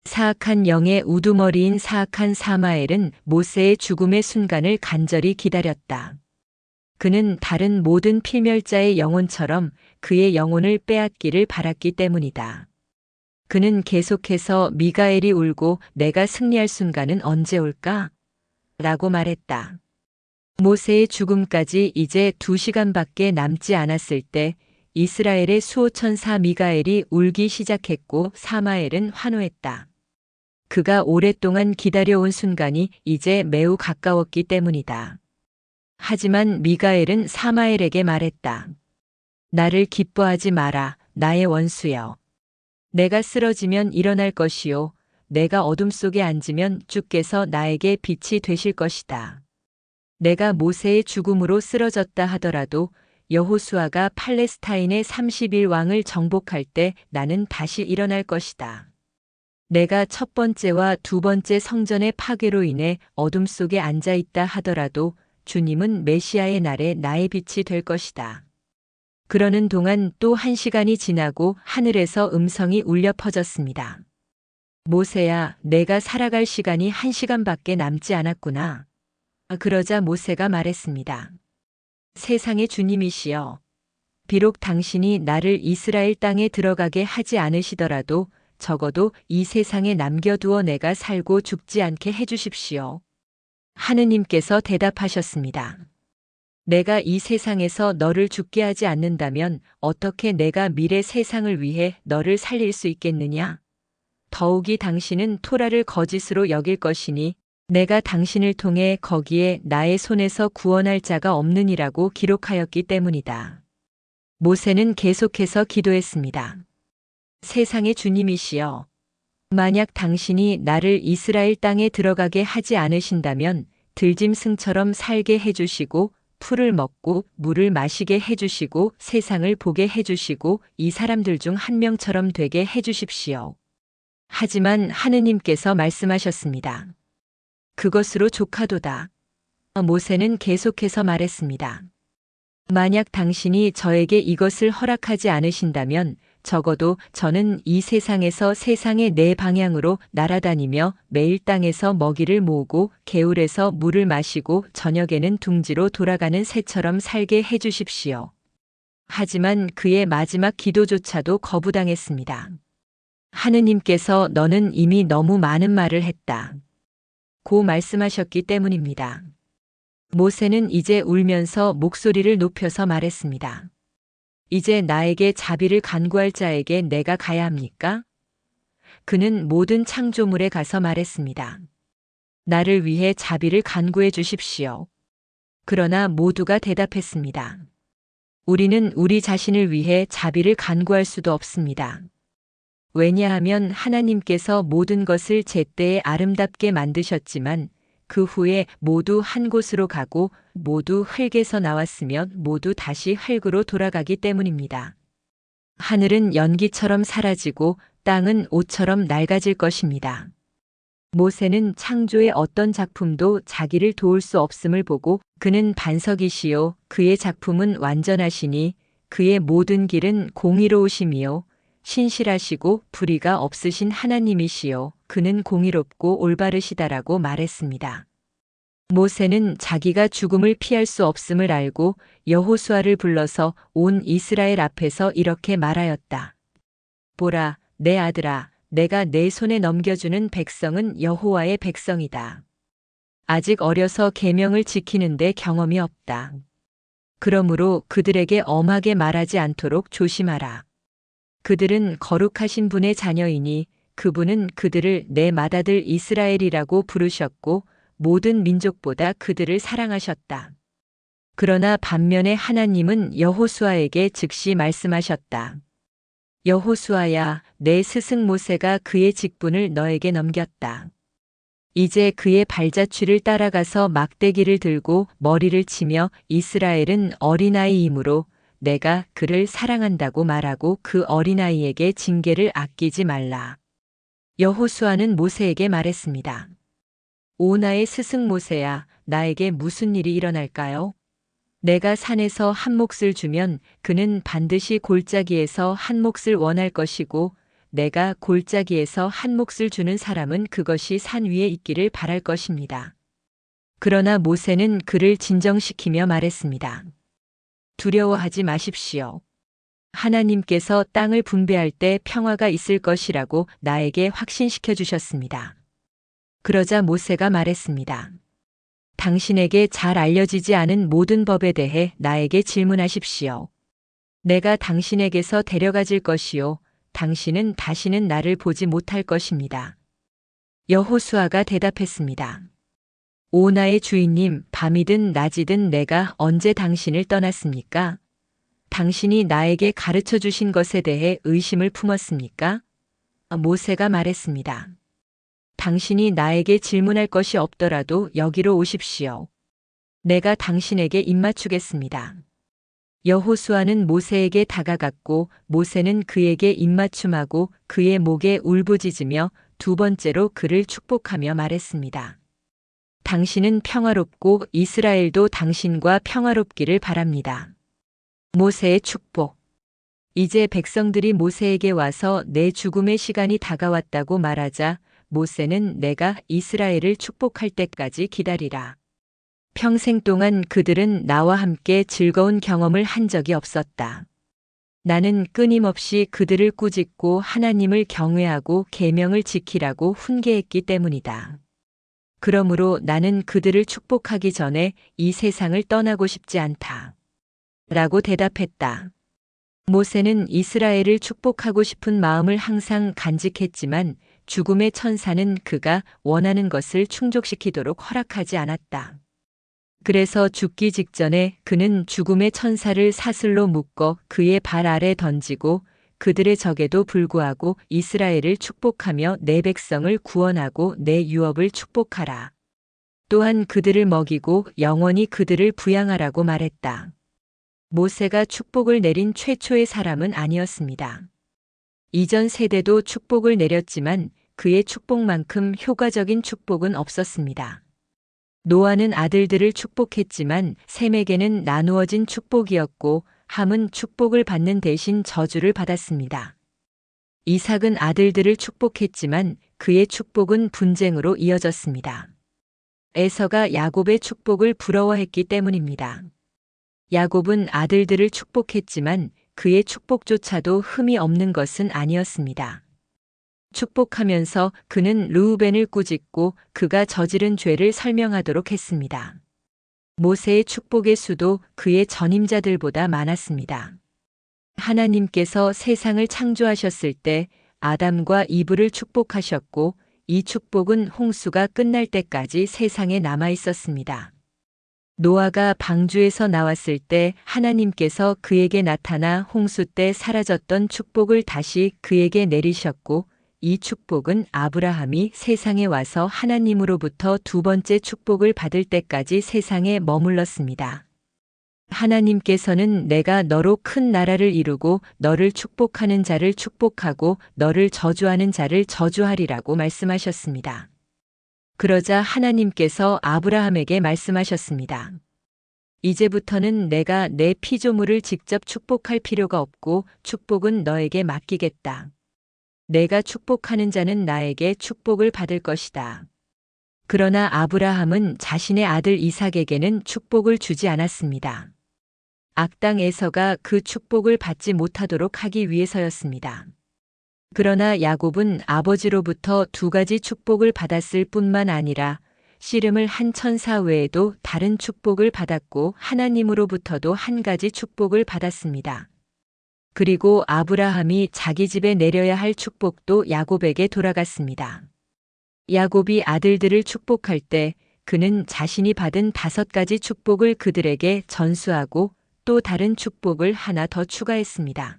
사악한 영의 우두머리인 사악한 사마엘은 모세의 죽음의 순간을 간절히 기다렸다. 그는 다른 모든 필멸자의 영혼처럼 그의 영혼을 빼앗기를 바랐기 때문이다. 그는 계속해서 미가엘이 울고 내가 승리할 순간은 언제 올까? 라고 말했다. 모세의 죽음까지 이제 2시간밖에 남지 않았을 때 이스라엘의 수호천사 미가엘이 울기 시작했고 사마엘은 환호했다. 그가 오랫동안 기다려온 순간이 이제 매우 가까웠기 때문이다. 하지만 미가엘은 사마엘에게 말했다. 나를 기뻐하지 마라, 나의 원수여. 내가 쓰러지면 일어날 것이요. 내가 어둠 속에 앉으면 주께서 나에게 빛이 되실 것이다. 내가 모세의 죽음으로 쓰러졌다 하더라도 여호수아가 팔레스타인의 30일 왕을 정복할 때 나는 다시 일어날 것이다. 내가 첫 번째와 두 번째 성전의 파괴로 인해 어둠 속에 앉아 있다 하더라도 주님은 메시아의 날에 나의 빛이 될 것이다. 그러는 동안 또 1시간이 지나고 하늘에서 음성이 울려 퍼졌습니다. 모세야, 내가 살아갈 시간이 1시간밖에 남지 않았구나. 그러자 모세가 말했습니다. 세상의 주님이시여, 비록 당신이 나를 이스라엘 땅에 들어가게 하지 않으시더라도 적어도 이 세상에 남겨두어 내가 살고 죽지 않게 해주십시오. 하느님께서 대답하셨습니다. 내가 이 세상에서 너를 죽게 하지 않는다면 어떻게 내가 미래 세상을 위해 너를 살릴 수 있겠느냐? 더욱이 당신은 토라를 거짓으로 여길 것이니 내가 당신을 통해 거기에 나의 손에서 구원할 자가 없느니라고 기록하였기 때문이다. 모세는 계속해서 기도했습니다. 세상의 주님이시여, 만약 당신이 나를 이스라엘 땅에 들어가게 하지 않으신다면 들짐승처럼 살게 해주시고 풀을 먹고 물을 마시게 해주시고 세상을 보게 해주시고 이 사람들 중 한 명처럼 되게 해주십시오. 하지만 하느님께서 말씀하셨습니다. 그것으로 족하도다. 모세는 계속해서 말했습니다. 만약 당신이 저에게 이것을 허락하지 않으신다면 적어도 저는 이 세상에서 세상의 네 방향으로 날아다니며 매일 땅에서 먹이를 모으고 개울에서 물을 마시고 저녁에는 둥지로 돌아가는 새처럼 살게 해주십시오. 하지만 그의 마지막 기도조차도 거부당했습니다. 하느님께서 너는 이미 너무 많은 말을 했다. 고 말씀하셨기 때문입니다. 모세는 이제 울면서 목소리를 높여서 말했습니다. 이제 나에게 자비를 간구할 자에게 내가 가야 합니까? 그는 모든 창조물에 가서 말했습니다. 나를 위해 자비를 간구해 주십시오. 그러나 모두가 대답했습니다. 우리는 우리 자신을 위해 자비를 간구할 수도 없습니다. 왜냐하면 하나님께서 모든 것을 제때에 아름답게 만드셨지만 그 후에 모두 한 곳으로 가고 모두 흙에서 나왔으면 모두 다시 흙으로 돌아가기 때문입니다. 하늘은 연기처럼 사라지고 땅은 옷처럼 낡아질 것입니다. 모세는 창조의 어떤 작품도 자기를 도울 수 없음을 보고 그는 반석이시요 그의 작품은 완전하시니 그의 모든 길은 공의로우심이요 신실하시고 불의가 없으신 하나님이시요 그는 공의롭고 올바르시다라고 말했습니다. 모세는 자기가 죽음을 피할 수 없음을 알고 여호수아를 불러서 온 이스라엘 앞에서 이렇게 말하였다. 보라, 내 아들아, 내가 내 손에 넘겨주는 백성은 여호와의 백성이다. 아직 어려서 계명을 지키는데 경험이 없다. 그러므로 그들에게 엄하게 말하지 않도록 조심하라. 그들은 거룩하신 분의 자녀이니 그분은 그들을 내 맏아들 이스라엘이라고 부르셨고 모든 민족보다 그들을 사랑하셨다. 그러나 반면에 하나님은 여호수아에게 즉시 말씀하셨다. 여호수아야, 내 스승 모세가 그의 직분을 너에게 넘겼다. 이제 그의 발자취를 따라가서 막대기를 들고 머리를 치며 이스라엘은 어린아이이므로 내가 그를 사랑한다고 말하고 그 어린아이에게 징계를 아끼지 말라. 여호수아는 모세에게 말했습니다. 오 나의 스승 모세야, 나에게 무슨 일이 일어날까요? 내가 산에서 한 몫을 주면 그는 반드시 골짜기에서 한 몫을 원할 것이고 내가 골짜기에서 한 몫을 주는 사람은 그것이 산 위에 있기를 바랄 것입니다. 그러나 모세는 그를 진정시키며 말했습니다. 두려워하지 마십시오. 하나님께서 땅을 분배할 때 평화가 있을 것이라고 나에게 확신시켜 주셨습니다. 그러자 모세가 말했습니다. 당신에게 잘 알려지지 않은 모든 법에 대해 나에게 질문하십시오. 내가 당신에게서 데려가질 것이요. 당신은 다시는 나를 보지 못할 것입니다. 여호수아가 대답했습니다. 오 나의 주인님, 밤이든 낮이든 내가 언제 당신을 떠났습니까? 당신이 나에게 가르쳐 주신 것에 대해 의심을 품었습니까? 모세가 말했습니다. 당신이 나에게 질문할 것이 없더라도 여기로 오십시오. 내가 당신에게 입맞추겠습니다. 여호수아는 모세에게 다가갔고 모세는 그에게 입맞춤하고 그의 목에 울부짖으며 두 번째로 그를 축복하며 말했습니다. 당신은 평화롭고 이스라엘도 당신과 평화롭기를 바랍니다. 모세의 축복. 이제 백성들이 모세에게 와서 내 죽음의 시간이 다가왔다고 말하자 모세는 내가 이스라엘을 축복할 때까지 기다리라. 평생 동안 그들은 나와 함께 즐거운 경험을 한 적이 없었다. 나는 끊임없이 그들을 꾸짖고 하나님을 경외하고 계명을 지키라고 훈계했기 때문이다. 그러므로 나는 그들을 축복하기 전에 이 세상을 떠나고 싶지 않다. 라고 대답했다. 모세는 이스라엘을 축복하고 싶은 마음을 항상 간직했지만 죽음의 천사는 그가 원하는 것을 충족시키도록 허락하지 않았다. 그래서 죽기 직전에 그는 죽음의 천사를 사슬로 묶어 그의 발 아래 던지고 그들의 적에도 불구하고 이스라엘을 축복하며 내 백성을 구원하고 내 유업을 축복하라. 또한 그들을 먹이고 영원히 그들을 부양하라고 말했다. 모세가 축복을 내린 최초의 사람은 아니었습니다. 이전 세대도 축복을 내렸지만 그의 축복만큼 효과적인 축복은 없었습니다. 노아는 아들들을 축복했지만 셈에게는 나누어진 축복이었고 함은 축복을 받는 대신 저주를 받았습니다. 이삭은 아들들을 축복했지만 그의 축복은 분쟁으로 이어졌습니다. 에서가 야곱의 축복을 부러워했기 때문입니다. 야곱은 아들들을 축복했지만 그의 축복조차도 흠이 없는 것은 아니었습니다. 축복하면서 그는 르우벤을 꾸짖고 그가 저지른 죄를 설명하도록 했습니다. 모세의 축복의 수도 그의 전임자들보다 많았습니다. 하나님께서 세상을 창조하셨을 때 아담과 이브를 축복하셨고 이 축복은 홍수가 끝날 때까지 세상에 남아 있었습니다. 노아가 방주에서 나왔을 때 하나님께서 그에게 나타나 홍수 때 사라졌던 축복을 다시 그에게 내리셨고 이 축복은 아브라함이 세상에 와서 하나님으로부터 두 번째 축복을 받을 때까지 세상에 머물렀습니다. 하나님께서는 내가 너로 큰 나라를 이루고 너를 축복하는 자를 축복하고 너를 저주하는 자를 저주하리라고 말씀하셨습니다. 그러자 하나님께서 아브라함에게 말씀하셨습니다. 이제부터는 내가 내 피조물을 직접 축복할 필요가 없고 축복은 너에게 맡기겠다. 내가 축복하는 자는 나에게 축복을 받을 것이다. 그러나 아브라함은 자신의 아들 이삭에게는 축복을 주지 않았습니다. 악당 에서가 그 축복을 받지 못하도록 하기 위해서였습니다. 그러나 야곱은 아버지로부터 2가지 축복을 받았을 뿐만 아니라 씨름을 한 천사 외에도 다른 축복을 받았고 하나님으로부터도 1가지 축복을 받았습니다. 그리고 아브라함이 자기 집에 내려야 할 축복도 야곱에게 돌아갔습니다. 야곱이 아들들을 축복할 때 그는 자신이 받은 5가지 축복을 그들에게 전수하고 또 다른 축복을 하나 더 추가했습니다.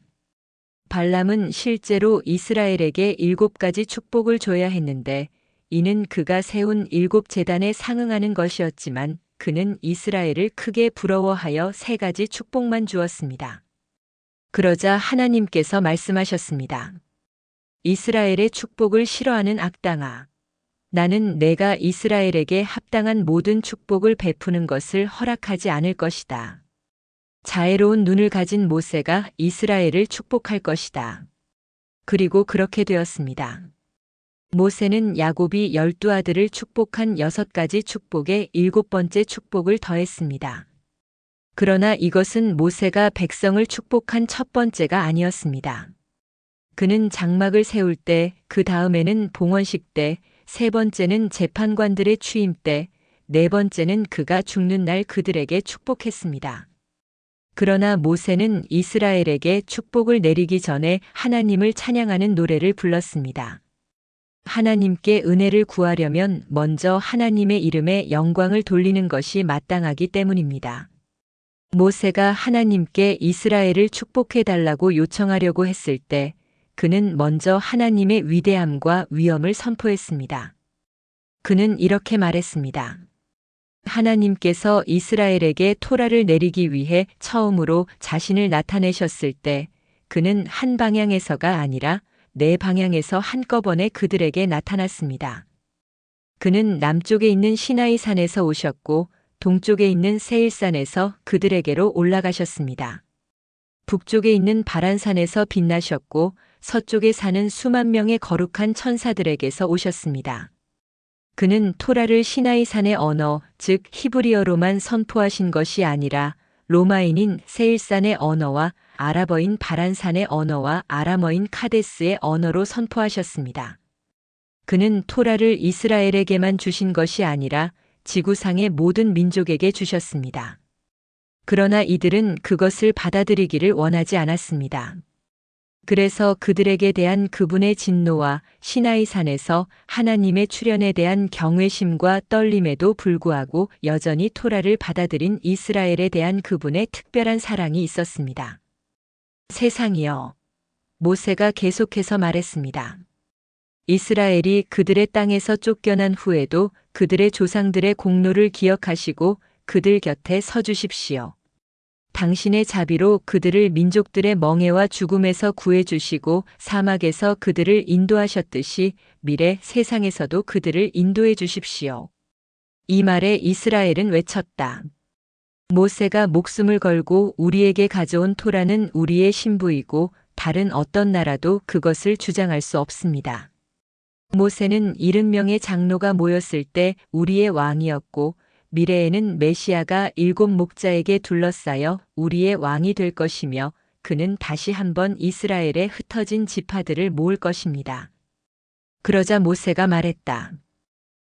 발람은 실제로 이스라엘에게 7가지 축복을 줘야 했는데 이는 그가 세운 7제단에 상응하는 것이었지만 그는 이스라엘을 크게 부러워하여 3가지 축복만 주었습니다. 그러자 하나님께서 말씀하셨습니다. 이스라엘의 축복을 싫어하는 악당아, 나는 내가 이스라엘에게 합당한 모든 축복을 베푸는 것을 허락하지 않을 것이다. 자애로운 눈을 가진 모세가 이스라엘을 축복할 것이다. 그리고 그렇게 되었습니다. 모세는 야곱이 12아들을 축복한 6가지 축복에 7번째 축복을 더했습니다. 그러나 이것은 모세가 백성을 축복한 첫 번째가 아니었습니다. 그는 장막을 세울 때, 그 다음에는 봉헌식 때, 3번째는 재판관들의 취임 때, 4번째는 그가 죽는 날 그들에게 축복했습니다. 그러나 모세는 이스라엘에게 축복을 내리기 전에 하나님을 찬양하는 노래를 불렀습니다. 하나님께 은혜를 구하려면 먼저 하나님의 이름에 영광을 돌리는 것이 마땅하기 때문입니다. 모세가 하나님께 이스라엘을 축복해달라고 요청하려고 했을 때 그는 먼저 하나님의 위대함과 위엄을 선포했습니다. 그는 이렇게 말했습니다. 하나님께서 이스라엘에게 토라를 내리기 위해 처음으로 자신을 나타내셨을 때 그는 한 방향에서가 아니라 4방향에서 한꺼번에 그들에게 나타났습니다. 그는 남쪽에 있는 시나이 산에서 오셨고 동쪽에 있는 세일산에서 그들에게로 올라가셨습니다. 북쪽에 있는 바란산에서 빛나셨고 서쪽에 사는 수만 명의 거룩한 천사들에게서 오셨습니다. 그는 토라를 시나이 산의 언어, 즉 히브리어로만 선포하신 것이 아니라 로마인인 세일산의 언어와 아랍어인 바란산의 언어와 아람어인 카데스의 언어로 선포하셨습니다. 그는 토라를 이스라엘에게만 주신 것이 아니라 지구상의 모든 민족에게 주셨습니다. 그러나 이들은 그것을 받아들이기를 원하지 않았습니다. 그래서 그들에게 대한 그분의 진노와 시나이 산에서 하나님의 출현에 대한 경외심과 떨림에도 불구하고 여전히 토라를 받아들인 이스라엘에 대한 그분의 특별한 사랑이 있었습니다. 세상이여, 모세가 계속해서 말했습니다. 이스라엘이 그들의 땅에서 쫓겨난 후에도 그들의 조상들의 공로를 기억하시고 그들 곁에 서주십시오. 당신의 자비로 그들을 민족들의 멍에와 죽음에서 구해주시고 사막에서 그들을 인도하셨듯이 미래 세상에서도 그들을 인도해 주십시오. 이 말에 이스라엘은 외쳤다. 모세가 목숨을 걸고 우리에게 가져온 토라는 우리의 신부이고 다른 어떤 나라도 그것을 주장할 수 없습니다. 모세는 70명의 장로가 모였을 때 우리의 왕이었고 미래에는 메시아가 7 목자에게 둘러싸여 우리의 왕이 될 것이며 그는 다시 한번 이스라엘에 흩어진 지파들을 모을 것입니다. 그러자 모세가 말했다.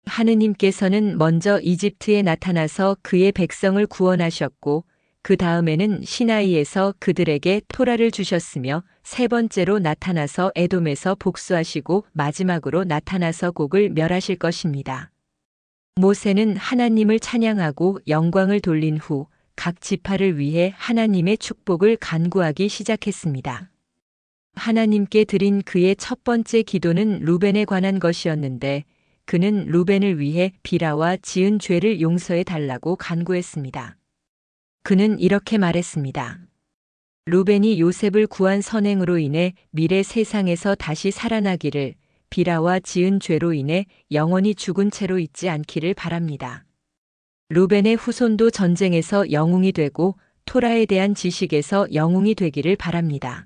하느님께서는 먼저 이집트에 나타나서 그의 백성을 구원하셨고 그 다음에는 시나이에서 그들에게 토라를 주셨으며 3번째로 나타나서 에돔에서 복수하시고 마지막으로 나타나서 곡을 멸하실 것입니다. 모세는 하나님을 찬양하고 영광을 돌린 후 각 지파를 위해 하나님의 축복을 간구하기 시작했습니다. 하나님께 드린 그의 첫 번째 기도는 루벤에 관한 것이었는데 그는 루벤을 위해 비라와 지은 죄를 용서해 달라고 간구했습니다. 그는 이렇게 말했습니다. 루벤이 요셉을 구한 선행으로 인해 미래 세상에서 다시 살아나기를, 비라와 지은 죄로 인해 영원히 죽은 채로 있지 않기를 바랍니다. 루벤의 후손도 전쟁에서 영웅이 되고 토라에 대한 지식에서 영웅이 되기를 바랍니다.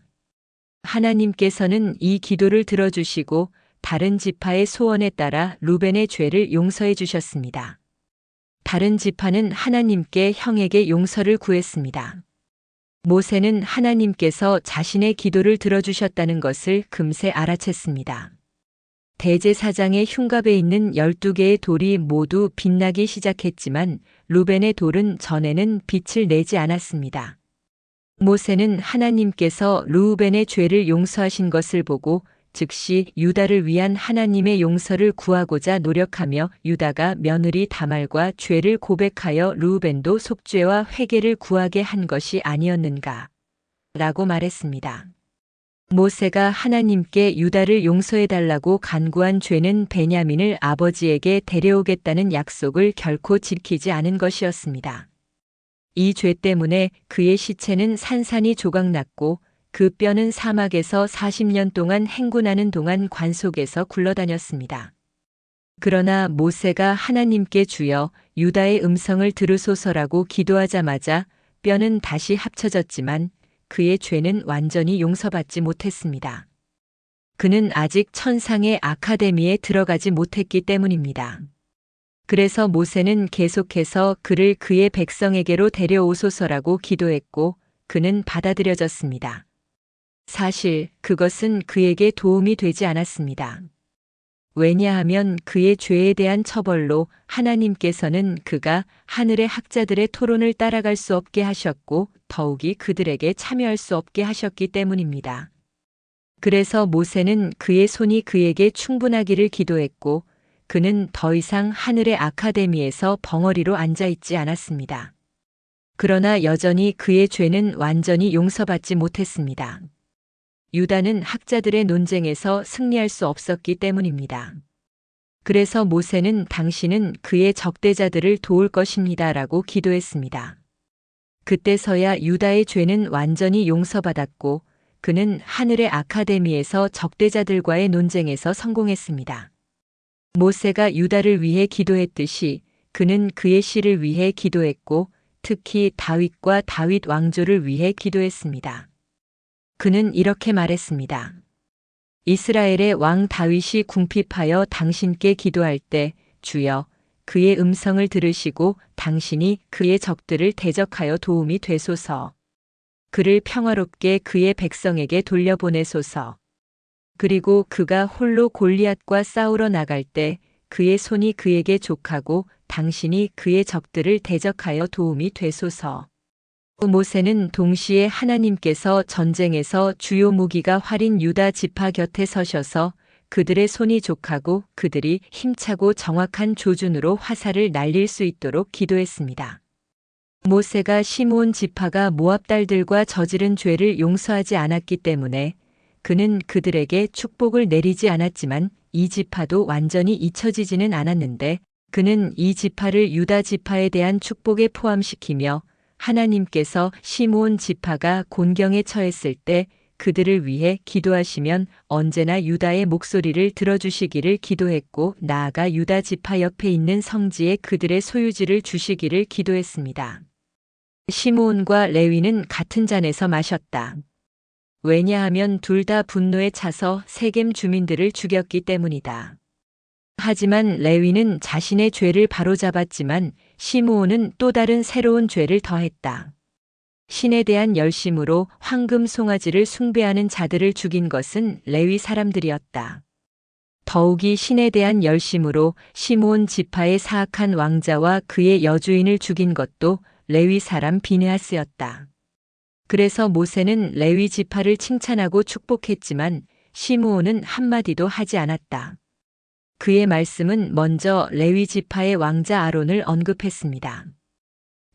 하나님께서는 이 기도를 들어주시고 다른 지파의 소원에 따라 루벤의 죄를 용서해 주셨습니다. 다른 지파는 하나님께 형에게 용서를 구했습니다. 모세는 하나님께서 자신의 기도를 들어주셨다는 것을 금세 알아챘습니다. 대제사장의 흉갑에 있는 12개의 돌이 모두 빛나기 시작했지만 루벤의 돌은 전에는 빛을 내지 않았습니다. 모세는 하나님께서 루벤의 죄를 용서하신 것을 보고 즉시 유다를 위한 하나님의 용서를 구하고자 노력하며 유다가 며느리 다말과 죄를 고백하여 루벤도 속죄와 회개를 구하게 한 것이 아니었는가 라고 말했습니다. 모세가 하나님께 유다를 용서해달라고 간구한 죄는 베냐민을 아버지에게 데려오겠다는 약속을 결코 지키지 않은 것이었습니다. 이 죄 때문에 그의 시체는 산산이 조각났고 그 뼈는 사막에서 40년 동안 행군하는 동안 관 속에서 굴러다녔습니다. 그러나 모세가 하나님께 주여 유다의 음성을 들으소서라고 기도하자마자 뼈는 다시 합쳐졌지만 그의 죄는 완전히 용서받지 못했습니다. 그는 아직 천상의 아카데미에 들어가지 못했기 때문입니다. 그래서 모세는 계속해서 그를 그의 백성에게로 데려오소서라고 기도했고 그는 받아들여졌습니다. 사실 그것은 그에게 도움이 되지 않았습니다. 왜냐하면 그의 죄에 대한 처벌로 하나님께서는 그가 하늘의 학자들의 토론을 따라갈 수 없게 하셨고 더욱이 그들에게 참여할 수 없게 하셨기 때문입니다. 그래서 모세는 그의 손이 그에게 충분하기를 기도했고 그는 더 이상 하늘의 아카데미에서 벙어리로 앉아 있지 않았습니다. 그러나 여전히 그의 죄는 완전히 용서받지 못했습니다. 유다는 학자들의 논쟁에서 승리할 수 없었기 때문입니다. 그래서 모세는 당신은 그의 적대자들을 도울 것입니다 라고 기도했습니다. 그때서야 유다의 죄는 완전히 용서받았고 그는 하늘의 아카데미에서 적대자들과의 논쟁에서 성공했습니다. 모세가 유다를 위해 기도했듯이 그는 그의 씨를 위해 기도했고 특히 다윗과 다윗 왕조를 위해 기도했습니다. 그는 이렇게 말했습니다. 이스라엘의 왕 다윗이 궁핍하여 당신께 기도할 때 주여 그의 음성을 들으시고 당신이 그의 적들을 대적하여 도움이 되소서. 그를 평화롭게 그의 백성에게 돌려보내소서. 그리고 그가 홀로 골리앗과 싸우러 나갈 때 그의 손이 그에게 족하고 당신이 그의 적들을 대적하여 도움이 되소서. 모세는 동시에 하나님께서 전쟁에서 주요 무기가 활인 유다 지파 곁에 서셔서 그들의 손이 족하고 그들이 힘차고 정확한 조준으로 화살을 날릴 수 있도록 기도했습니다. 모세가 시므온 지파가 모압 딸들과 저지른 죄를 용서하지 않았기 때문에 그는 그들에게 축복을 내리지 않았지만 이 지파도 완전히 잊혀지지는 않았는데 그는 이 지파를 유다 지파에 대한 축복에 포함시키며 하나님께서 시므온 지파가 곤경에 처했을 때 그들을 위해 기도하시면 언제나 유다의 목소리를 들어주시기를 기도했고 나아가 유다 지파 옆에 있는 성지에 그들의 소유지를 주시기를 기도했습니다. 시므온과 레위는 같은 잔에서 마셨다. 왜냐하면 둘 다 분노에 차서 세겜 주민들을 죽였기 때문이다. 하지만 레위는 자신의 죄를 바로잡았지만 시므온은 또 다른 새로운 죄를 더했다. 신에 대한 열심으로 황금 송아지를 숭배하는 자들을 죽인 것은 레위 사람들이었다. 더욱이 신에 대한 열심으로 시므온 지파의 사악한 왕자와 그의 여주인을 죽인 것도 레위 사람 비느하스였다. 그래서 모세는 레위 지파를 칭찬하고 축복했지만 시므온은 한마디도 하지 않았다. 그의 말씀은 먼저 레위 지파의 왕자 아론을 언급했습니다.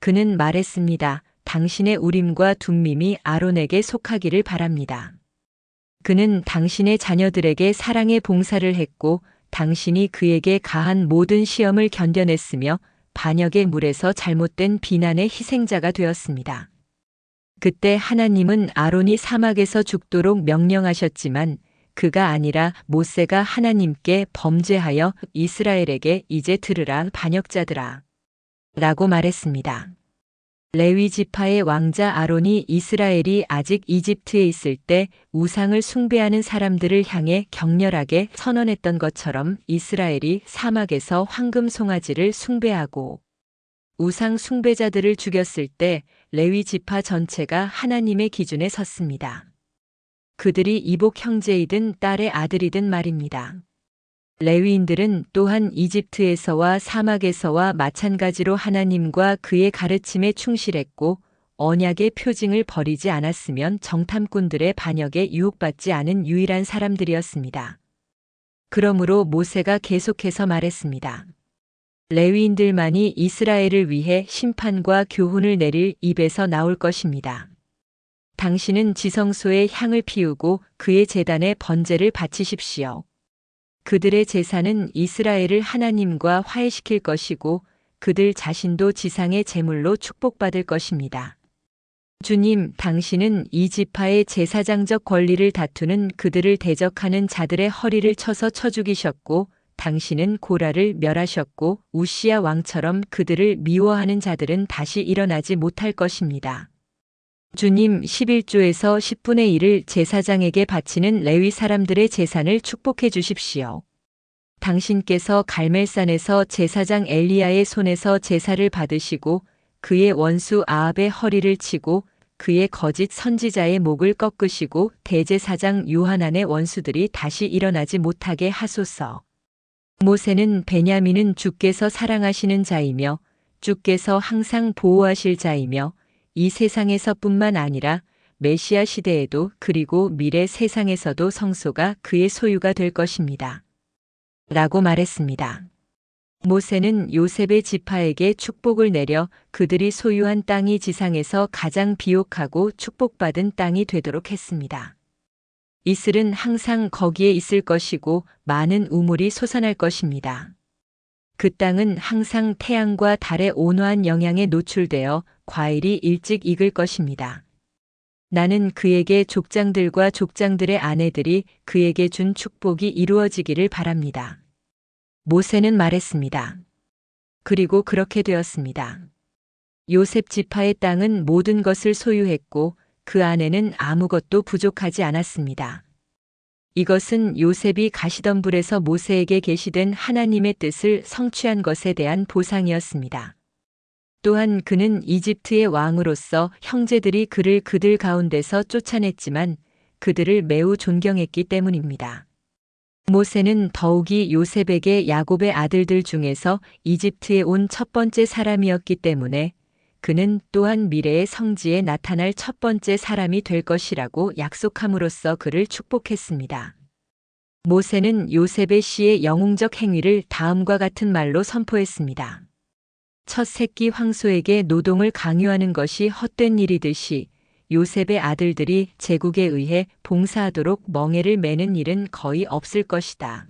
그는 말했습니다. 당신의 우림과 둠밈이 아론에게 속하기를 바랍니다. 그는 당신의 자녀들에게 사랑의 봉사를 했고 당신이 그에게 가한 모든 시험을 견뎌냈으며 반역의 물에서 잘못된 비난의 희생자가 되었습니다. 그때 하나님은 아론이 사막에서 죽도록 명령하셨지만 그가 아니라 모세가 하나님께 범죄하여 이스라엘에게 이제 들으라 반역자들아 라고 말했습니다. 레위 지파의 왕자 아론이 이스라엘이 아직 이집트에 있을 때 우상을 숭배하는 사람들을 향해 격렬하게 선언했던 것처럼 이스라엘이 사막에서 황금 송아지를 숭배하고 우상 숭배자들을 죽였을 때 레위 지파 전체가 하나님의 기준에 섰습니다. 그들이 이복 형제이든 딸의 아들이든 말입니다. 레위인들은 또한 이집트에서와 사막에서와 마찬가지로 하나님과 그의 가르침에 충실했고 언약의 표징을 버리지 않았으면 정탐꾼들의 반역에 유혹받지 않은 유일한 사람들이었습니다. 그러므로 모세가 계속해서 말했습니다. 레위인들만이 이스라엘을 위해 심판과 교훈을 내릴 입에서 나올 것입니다. 당신은 지성소에 향을 피우고 그의 제단에 번제를 바치십시오. 그들의 제사는 이스라엘을 하나님과 화해시킬 것이고 그들 자신도 지상의 제물로 축복받을 것입니다. 주님, 당신은 이 지파의 제사장적 권리를 다투는 그들을 대적하는 자들의 허리를 쳐서 쳐 죽이셨고 당신은 고라를 멸하셨고 우시야 왕처럼 그들을 미워하는 자들은 다시 일어나지 못할 것입니다. 주님, 11조에서 10분의 1을 제사장에게 바치는 레위 사람들의 재산을 축복해 주십시오. 당신께서 갈멜산에서 제사장 엘리야의 손에서 제사를 받으시고 그의 원수 아합의 허리를 치고 그의 거짓 선지자의 목을 꺾으시고 대제사장 요하난의 원수들이 다시 일어나지 못하게 하소서. 모세는 베냐민은 주께서 사랑하시는 자이며 주께서 항상 보호하실 자이며 이 세상에서뿐만 아니라 메시아 시대에도 그리고 미래 세상에서도 성소가 그의 소유가 될 것입니다. 라고 말했습니다. 모세는 요셉의 지파에게 축복을 내려 그들이 소유한 땅이 지상에서 가장 비옥하고 축복받은 땅이 되도록 했습니다. 이슬은 항상 거기에 있을 것이고 많은 우물이 솟아날 것입니다. 그 땅은 항상 태양과 달의 온화한 영향에 노출되어 과일이 일찍 익을 것입니다. 나는 그에게 족장들과 족장들의 아내들이 그에게 준 축복이 이루어지기를 바랍니다. 모세는 말했습니다. 그리고 그렇게 되었습니다. 요셉 지파의 땅은 모든 것을 소유했고 그 안에는 아무것도 부족하지 않았습니다. 이것은 요셉이 가시덤불에서 모세에게 계시된 하나님의 뜻을 성취한 것에 대한 보상이었습니다. 또한 그는 이집트의 왕으로서 형제들이 그를 그들 가운데서 쫓아냈지만 그들을 매우 존경했기 때문입니다. 모세는 더욱이 요셉에게 야곱의 아들들 중에서 이집트에 온 첫 번째 사람이었기 때문에 그는 또한 미래의 성지에 나타날 첫 번째 사람이 될 것이라고 약속함으로써 그를 축복했습니다. 모세는 요셉의 시의 영웅적 행위를 다음과 같은 말로 선포했습니다. 첫 새끼 황소에게 노동을 강요하는 것이 헛된 일이듯이 요셉의 아들들이 제국에 의해 봉사하도록 멍에를 매는 일은 거의 없을 것이다.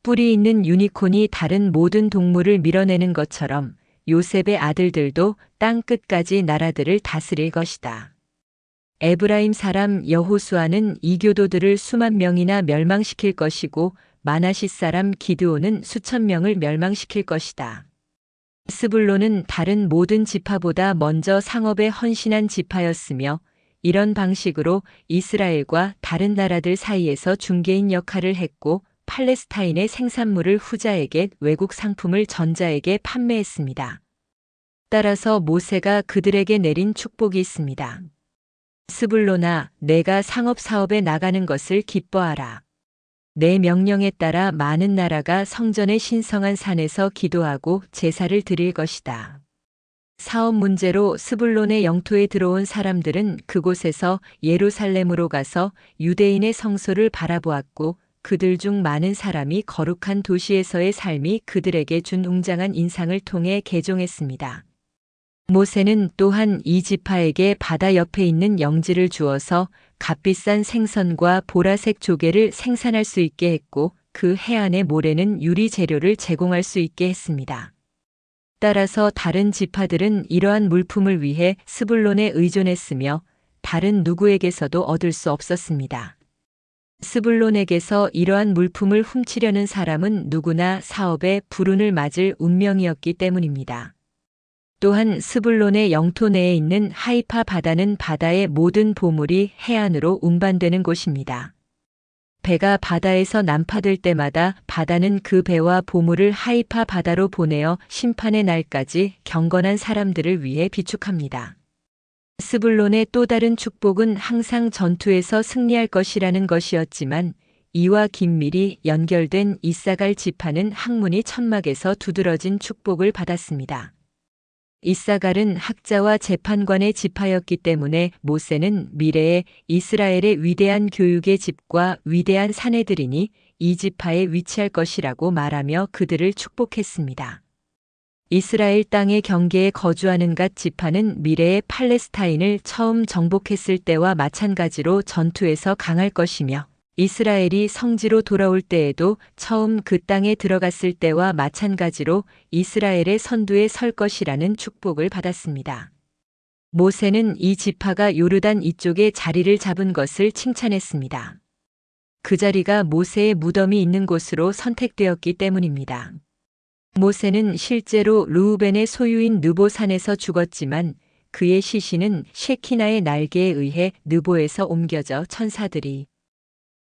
뿔이 있는 유니콘이 다른 모든 동물을 밀어내는 것처럼 요셉의 아들들도 땅 끝까지 나라들을 다스릴 것이다. 에브라임 사람 여호수아는 이교도들을 수만 명이나 멸망시킬 것이고 마나시 사람 기드온은 수천 명을 멸망시킬 것이다. 스불론은 다른 모든 지파보다 먼저 상업에 헌신한 지파였으며 이런 방식으로 이스라엘과 다른 나라들 사이에서 중개인 역할을 했고 팔레스타인의 생산물을 후자에게 외국 상품을 전자에게 판매했습니다. 따라서 모세가 그들에게 내린 축복이 있습니다. 스불론아, 내가 상업 사업에 나가는 것을 기뻐하라. 내 명령에 따라 많은 나라가 성전의 신성한 산에서 기도하고 제사를 드릴 것이다. 사업 문제로 스불론의 영토에 들어온 사람들은 그곳에서 예루살렘으로 가서 유대인의 성소를 바라보았고 그들 중 많은 사람이 거룩한 도시에서의 삶이 그들에게 준 웅장한 인상을 통해 개종했습니다. 모세는 또한 이 지파에게 바다 옆에 있는 영지를 주어서 값비싼 생선과 보라색 조개를 생산할 수 있게 했고 그 해안의 모래는 유리 재료를 제공할 수 있게 했습니다. 따라서 다른 지파들은 이러한 물품을 위해 스불론에 의존했으며 다른 누구에게서도 얻을 수 없었습니다. 스불론에게서 이러한 물품을 훔치려는 사람은 누구나 사업에 불운을 맞을 운명이었기 때문입니다. 또한 스불론의 영토 내에 있는 하이파 바다는 바다의 모든 보물이 해안으로 운반되는 곳입니다. 배가 바다에서 난파될 때마다 바다는 그 배와 보물을 하이파 바다로 보내어 심판의 날까지 경건한 사람들을 위해 비축합니다. 스불론의 또 다른 축복은 항상 전투에서 승리할 것이라는 것이었지만 이와 긴밀히 연결된 이사갈 지파는 항문이 천막에서 두드러진 축복을 받았습니다. 이사갈은 학자와 재판관의 지파였기 때문에 모세는 미래에 이스라엘의 위대한 교육의 집과 위대한 사내들이니 이 지파에 위치할 것이라고 말하며 그들을 축복했습니다. 이스라엘 땅의 경계에 거주하는 갓 지파는 미래의 팔레스타인을 처음 정복했을 때와 마찬가지로 전투에서 강할 것이며 이스라엘이 성지로 돌아올 때에도 처음 그 땅에 들어갔을 때와 마찬가지로 이스라엘의 선두에 설 것이라는 축복을 받았습니다. 모세는 이 지파가 요르단 이쪽에 자리를 잡은 것을 칭찬했습니다. 그 자리가 모세의 무덤이 있는 곳으로 선택되었기 때문입니다. 모세는 실제로 르우벤의 소유인 느보산에서 죽었지만 그의 시신은 셰키나의 날개에 의해 느보에서 옮겨져 천사들이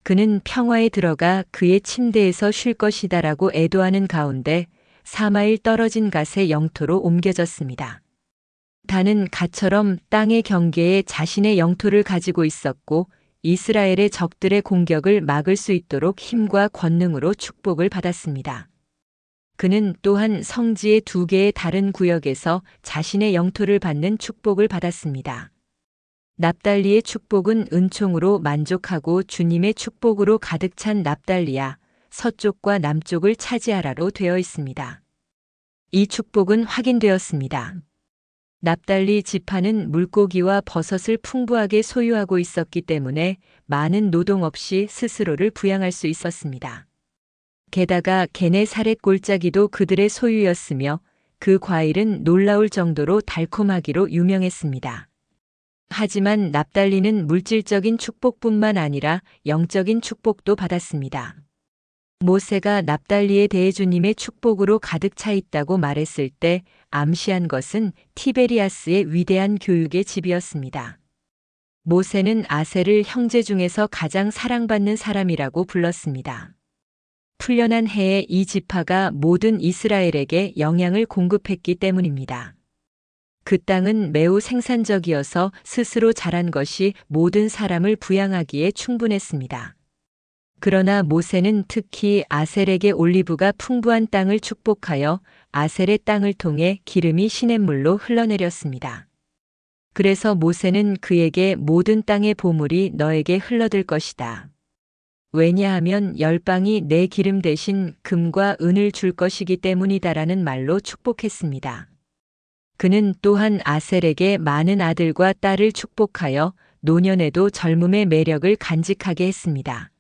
그는 평화에 들어가 그의 침대에서 쉴 것이다라고 애도하는 가운데 4마일 떨어진 갓의 영토로 옮겨졌습니다. 단은 갓처럼 땅의 경계에 자신의 영토를 가지고 있었고 이스라엘의 적들의 공격을 막을 수 있도록 힘과 권능으로 축복을 받았습니다. 그는 또한 성지의 2개의 다른 구역에서 자신의 영토를 받는 축복을 받았습니다. 납달리의 축복은 은총으로 만족하고 주님의 축복으로 가득 찬 납달리야 서쪽과 남쪽을 차지하라로 되어 있습니다. 이 축복은 확인되었습니다. 납달리 지파는 물고기와 버섯을 풍부하게 소유하고 있었기 때문에 많은 노동 없이 스스로를 부양할 수 있었습니다. 게다가 게네사렛 골짜기도 그들의 소유였으며 그 과일은 놀라울 정도로 달콤하기로 유명했습니다. 하지만 납달리는 물질적인 축복뿐만 아니라 영적인 축복도 받았습니다. 모세가 납달리에 대해 주님의 축복으로 가득 차 있다고 말했을 때 암시한 것은 티베리아스의 위대한 교육의 집이었습니다. 모세는 아셀을 형제 중에서 가장 사랑받는 사람이라고 불렀습니다. 풀려난 해에 이 지파가 모든 이스라엘에게 영향을 공급했기 때문입니다. 그 땅은 매우 생산적이어서 스스로 자란 것이 모든 사람을 부양하기에 충분했습니다. 그러나 모세는 특히 아셀에게 올리브가 풍부한 땅을 축복하여 아셀의 땅을 통해 기름이 시냇물로 흘러내렸습니다. 그래서 모세는 그에게 모든 땅의 보물이 너에게 흘러들 것이다. 왜냐하면 열방이 내 기름 대신 금과 은을 줄 것이기 때문이다라는 말로 축복했습니다. 그는 또한 아셀에게 많은 아들과 딸을 축복하여 노년에도 젊음의 매력을 간직하게 했습니다.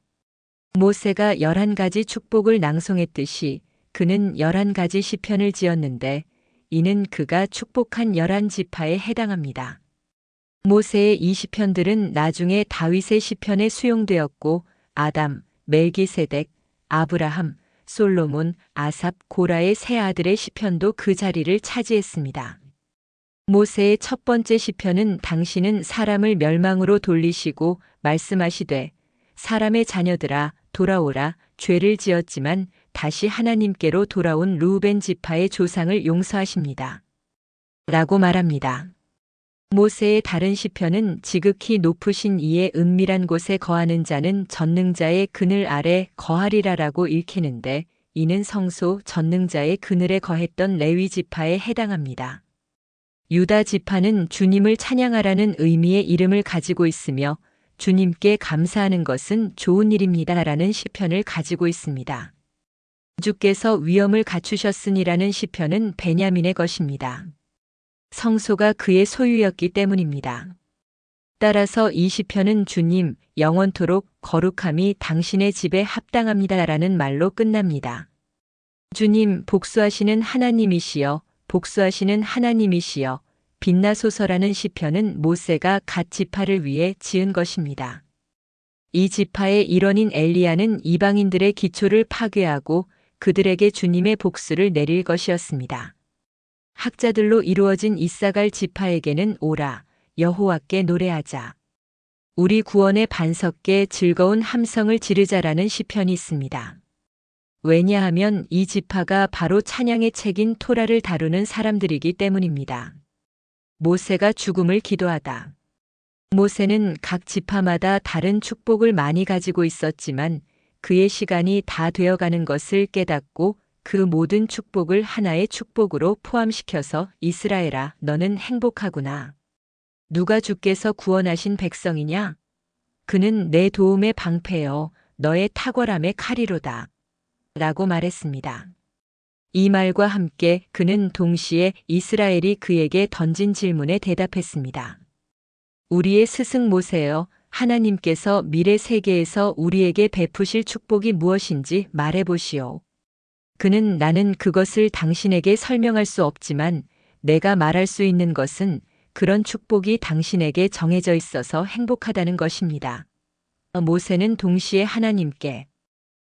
모세가 11가지 축복을 낭송했듯이 그는 11가지 시편을 지었는데 이는 그가 축복한 11지파에 해당합니다. 모세의 이 시편들은 나중에 다윗의 시편에 수용되었고 아담, 멜기세덱, 아브라함, 솔로몬, 아삽, 고라의 세 아들의 시편도 그 자리를 차지했습니다. 모세의 첫 번째 시편은 당신은 사람을 멸망으로 돌리시고 말씀하시되 사람의 자녀들아 돌아오라 죄를 지었지만 다시 하나님께로 돌아온 르우벤 지파의 조상을 용서하십니다. 라고 말합니다. 모세의 다른 시편은 지극히 높으신 이의 은밀한 곳에 거하는 자는 전능자의 그늘 아래 거하리라라고 읽히는데 이는 성소 전능자의 그늘에 거했던 레위 지파에 해당합니다. 유다 지파는 주님을 찬양하라는 의미의 이름을 가지고 있으며 주님께 감사하는 것은 좋은 일입니다라는 시편을 가지고 있습니다. 주께서 위엄을 갖추셨으니라는 시편은 베냐민의 것입니다. 성소가 그의 소유였기 때문입니다. 따라서 이 시편은 주님 영원토록 거룩함이 당신의 집에 합당합니다라는 말로 끝납니다. 주님 복수하시는 하나님이시여 복수하시는 하나님이시여 빛나소서라는 시편은 모세가 갓 지파를 위해 지은 것입니다. 이 지파의 일원인 엘리야는 이방인들의 기초를 파괴하고 그들에게 주님의 복수를 내릴 것이었습니다. 학자들로 이루어진 이사갈 지파에게는 오라, 여호와께 노래하자. 우리 구원의 반석께 즐거운 함성을 지르자라는 시편이 있습니다. 왜냐하면 이 지파가 바로 찬양의 책인 토라를 다루는 사람들이기 때문입니다. 모세가 죽음을 기도하다. 모세는 각 지파마다 다른 축복을 많이 가지고 있었지만 그의 시간이 다 되어가는 것을 깨닫고 그 모든 축복을 하나의 축복으로 포함시켜서 이스라엘아, 너는 행복하구나. 누가 주께서 구원하신 백성이냐? 그는 내 도움의 방패여 너의 탁월함의 칼이로다. 라고 말했습니다. 이 말과 함께 그는 동시에 이스라엘이 그에게 던진 질문에 대답했습니다. 우리의 스승 모세여, 하나님께서 미래 세계에서 우리에게 베푸실 축복이 무엇인지 말해보시오. 그는 나는 그것을 당신에게 설명할 수 없지만 내가 말할 수 있는 것은 그런 축복이 당신에게 정해져 있어서 행복하다는 것입니다. 모세는 동시에 하나님께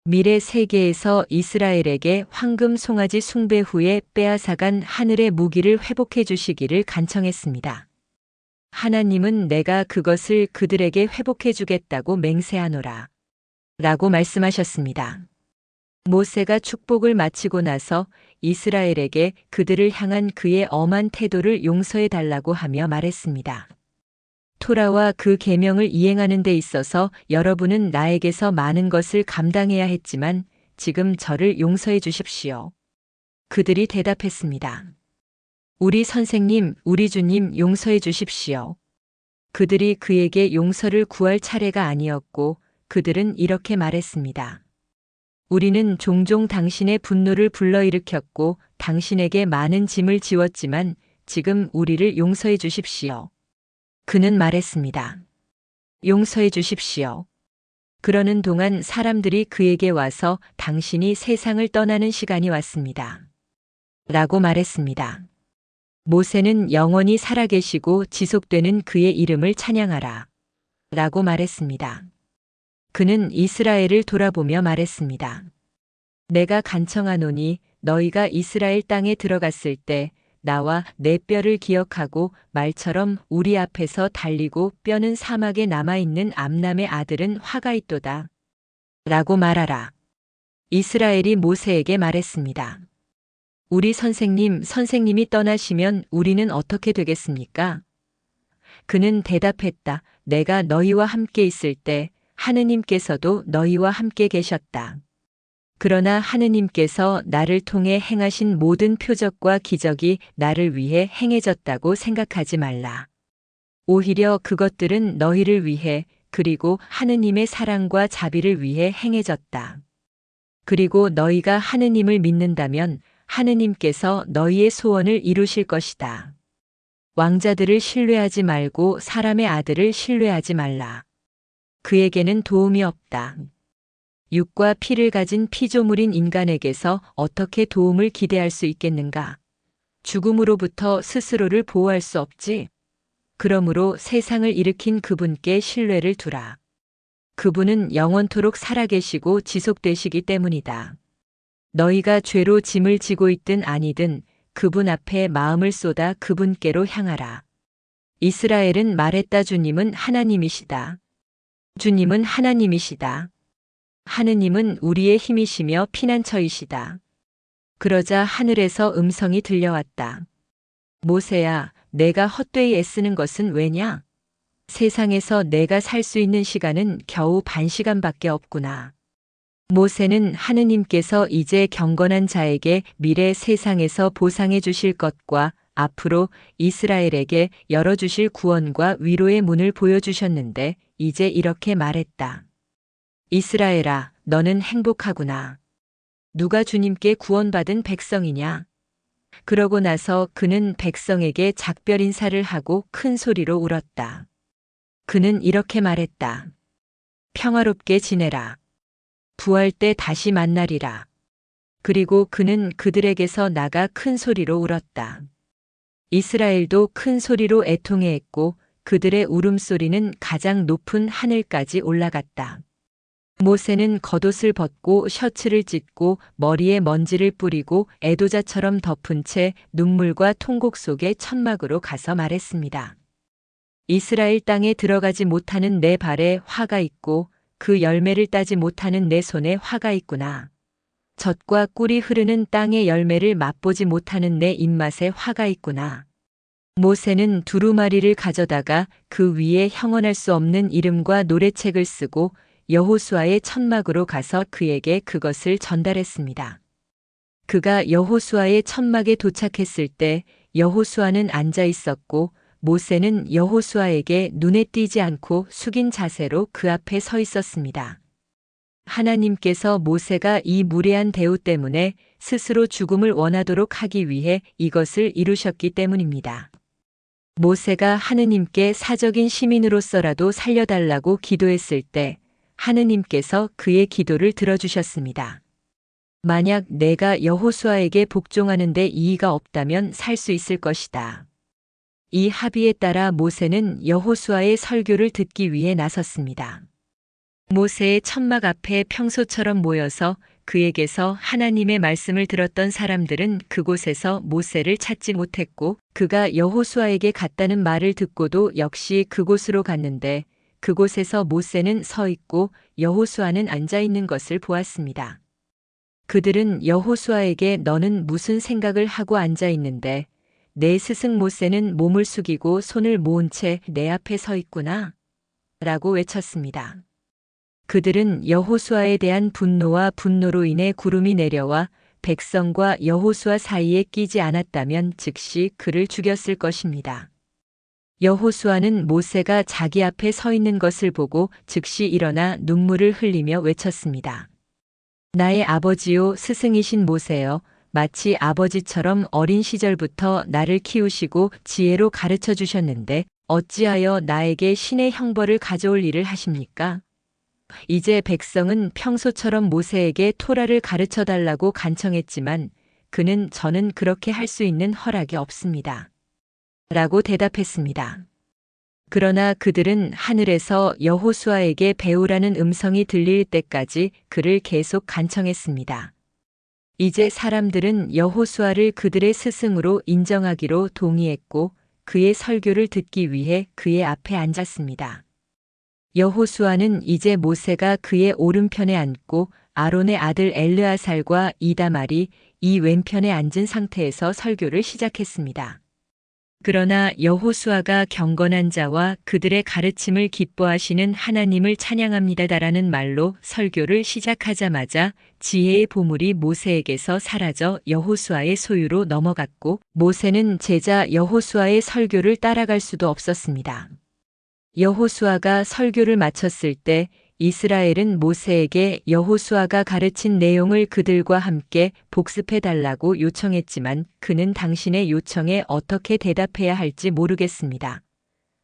미래 세계에서 이스라엘에게 황금 송아지 숭배 후에 빼앗아간 하늘의 무기를 회복해 주시기를 간청했습니다. 하나님은 내가 그것을 그들에게 회복해 주겠다고 맹세하노라. 라고 말씀하셨습니다. 모세가 축복을 마치고 나서 이스라엘에게 그들을 향한 그의 엄한 태도를 용서해 달라고 하며 말했습니다. 토라와 그 계명을 이행하는 데 있어서 여러분은 나에게서 많은 것을 감당해야 했지만 지금 저를 용서해 주십시오. 그들이 대답했습니다. 우리 선생님, 우리 주님 용서해 주십시오. 그들이 그에게 용서를 구할 차례가 아니었고 그들은 이렇게 말했습니다. 우리는 종종 당신의 분노를 불러일으켰고 당신에게 많은 짐을 지웠지만 지금 우리를 용서해 주십시오. 그는 말했습니다. 용서해 주십시오. 그러는 동안 사람들이 그에게 와서 당신이 세상을 떠나는 시간이 왔습니다. 라고 말했습니다. 모세는 영원히 살아계시고 지속되는 그의 이름을 찬양하라. 라고 말했습니다. 그는 이스라엘을 돌아보며 말했습니다. 내가 간청하노니 너희가 이스라엘 땅에 들어갔을 때 나와 내 뼈를 기억하고 말처럼 우리 앞에서 달리고 뼈는 사막에 남아있는 암남의 아들은 화가 있도다. 라고 말하라. 이스라엘이 모세에게 말했습니다. 우리 선생님이 떠나시면 우리는 어떻게 되겠습니까? 그는 대답했다. 내가 너희와 함께 있을 때 하느님께서도 너희와 함께 계셨다. 그러나 하느님께서 나를 통해 행하신 모든 표적과 기적이 나를 위해 행해졌다고 생각하지 말라. 오히려 그것들은 너희를 위해 그리고 하느님의 사랑과 자비를 위해 행해졌다. 그리고 너희가 하느님을 믿는다면 하느님께서 너희의 소원을 이루실 것이다. 왕자들을 신뢰하지 말고 사람의 아들을 신뢰하지 말라. 그에게는 도움이 없다. 육과 피를 가진 피조물인 인간에게서 어떻게 도움을 기대할 수 있겠는가? 죽음으로부터 스스로를 보호할 수 없지. 그러므로 세상을 일으킨 그분께 신뢰를 두라. 그분은 영원토록 살아계시고 지속되시기 때문이다. 너희가 죄로 짐을 지고 있든 아니든 그분 앞에 마음을 쏟아 그분께로 향하라. 이스라엘은 말했다. 주님은 하나님이시다. 주님은 하나님이시다. 하느님은 우리의 힘이시며 피난처이시다. 그러자 하늘에서 음성이 들려왔다. 모세야, 내가 헛되이 애쓰는 것은 왜냐? 세상에서 내가 살 수 있는 시간은 겨우 반시간밖에 없구나. 모세는 하느님께서 이제 경건한 자에게 미래 세상에서 보상해 주실 것과 앞으로 이스라엘에게 열어주실 구원과 위로의 문을 보여주셨는데 이제 이렇게 말했다. 이스라엘아, 너는 행복하구나. 누가 주님께 구원받은 백성이냐? 그러고 나서 그는 백성에게 작별 인사를 하고 큰 소리로 울었다. 그는 이렇게 말했다. 평화롭게 지내라. 부활 때 다시 만나리라. 그리고 그는 그들에게서 나가 큰 소리로 울었다. 이스라엘도 큰 소리로 애통해했고 그들의 울음소리는 가장 높은 하늘까지 올라갔다. 모세는 겉옷을 벗고 셔츠를 찢고 머리에 먼지를 뿌리고 애도자처럼 덮은 채 눈물과 통곡 속에 천막으로 가서 말했습니다. 이스라엘 땅에 들어가지 못하는 내 발에 화가 있고 그 열매를 따지 못하는 내 손에 화가 있구나. 젖과 꿀이 흐르는 땅의 열매를 맛보지 못하는 내 입맛에 화가 있구나. 모세는 두루마리를 가져다가 그 위에 형언할 수 없는 이름과 노래책을 쓰고 여호수아의 천막으로 가서 그에게 그것을 전달했습니다. 그가 여호수아의 천막에 도착했을 때 여호수아는 앉아 있었고 모세는 여호수아에게 눈에 띄지 않고 숙인 자세로 그 앞에 서 있었습니다. 하나님께서 모세가 이 무례한 대우 때문에 스스로 죽음을 원하도록 하기 위해 이것을 이루셨기 때문입니다. 모세가 하느님께 사적인 시민으로서라도 살려달라고 기도했을 때 하느님께서 그의 기도를 들어주셨습니다. 만약 내가 여호수아에게 복종하는 데 이의가 없다면 살 수 있을 것이다. 이 합의에 따라 모세는 여호수아의 설교를 듣기 위해 나섰습니다. 모세의 천막 앞에 평소처럼 모여서 그에게서 하나님의 말씀을 들었던 사람들은 그곳에서 모세를 찾지 못했고 그가 여호수아에게 갔다는 말을 듣고도 역시 그곳으로 갔는데 그곳에서 모세는 서 있고 여호수아는 앉아 있는 것을 보았습니다. 그들은 여호수아에게 너는 무슨 생각을 하고 앉아 있는데 내 스승 모세는 몸을 숙이고 손을 모은 채 내 앞에 서 있구나 라고 외쳤습니다. 그들은 여호수아에 대한 분노와 분노로 인해 구름이 내려와 백성과 여호수아 사이에 끼지 않았다면 즉시 그를 죽였을 것입니다. 여호수아는 모세가 자기 앞에 서 있는 것을 보고 즉시 일어나 눈물을 흘리며 외쳤습니다. 나의 아버지요 스승이신 모세여, 마치 아버지처럼 어린 시절부터 나를 키우시고 지혜로 가르쳐 주셨는데 어찌하여 나에게 신의 형벌을 가져올 일을 하십니까? 이제 백성은 평소처럼 모세에게 토라를 가르쳐 달라고 간청했지만 그는 저는 그렇게 할 수 있는 허락이 없습니다. 라고 대답했습니다. 그러나 그들은 하늘에서 여호수아에게 배우라는 음성이 들릴 때까지 그를 계속 간청했습니다. 이제 사람들은 여호수아를 그들의 스승으로 인정하기로 동의했고 그의 설교를 듣기 위해 그의 앞에 앉았습니다. 여호수아는 이제 모세가 그의 오른편에 앉고 아론의 아들 엘르아살과 이다말이 이 왼편에 앉은 상태에서 설교를 시작했습니다. 그러나 여호수아가 경건한 자와 그들의 가르침을 기뻐하시는 하나님을 찬양합니다라는 말로 설교를 시작하자마자 지혜의 보물이 모세에게서 사라져 여호수아의 소유로 넘어갔고 모세는 제자 여호수아의 설교를 따라갈 수도 없었습니다. 여호수아가 설교를 마쳤을 때 이스라엘은 모세에게 여호수아가 가르친 내용을 그들과 함께 복습해 달라고 요청했지만 그는 당신의 요청에 어떻게 대답해야 할지 모르겠습니다.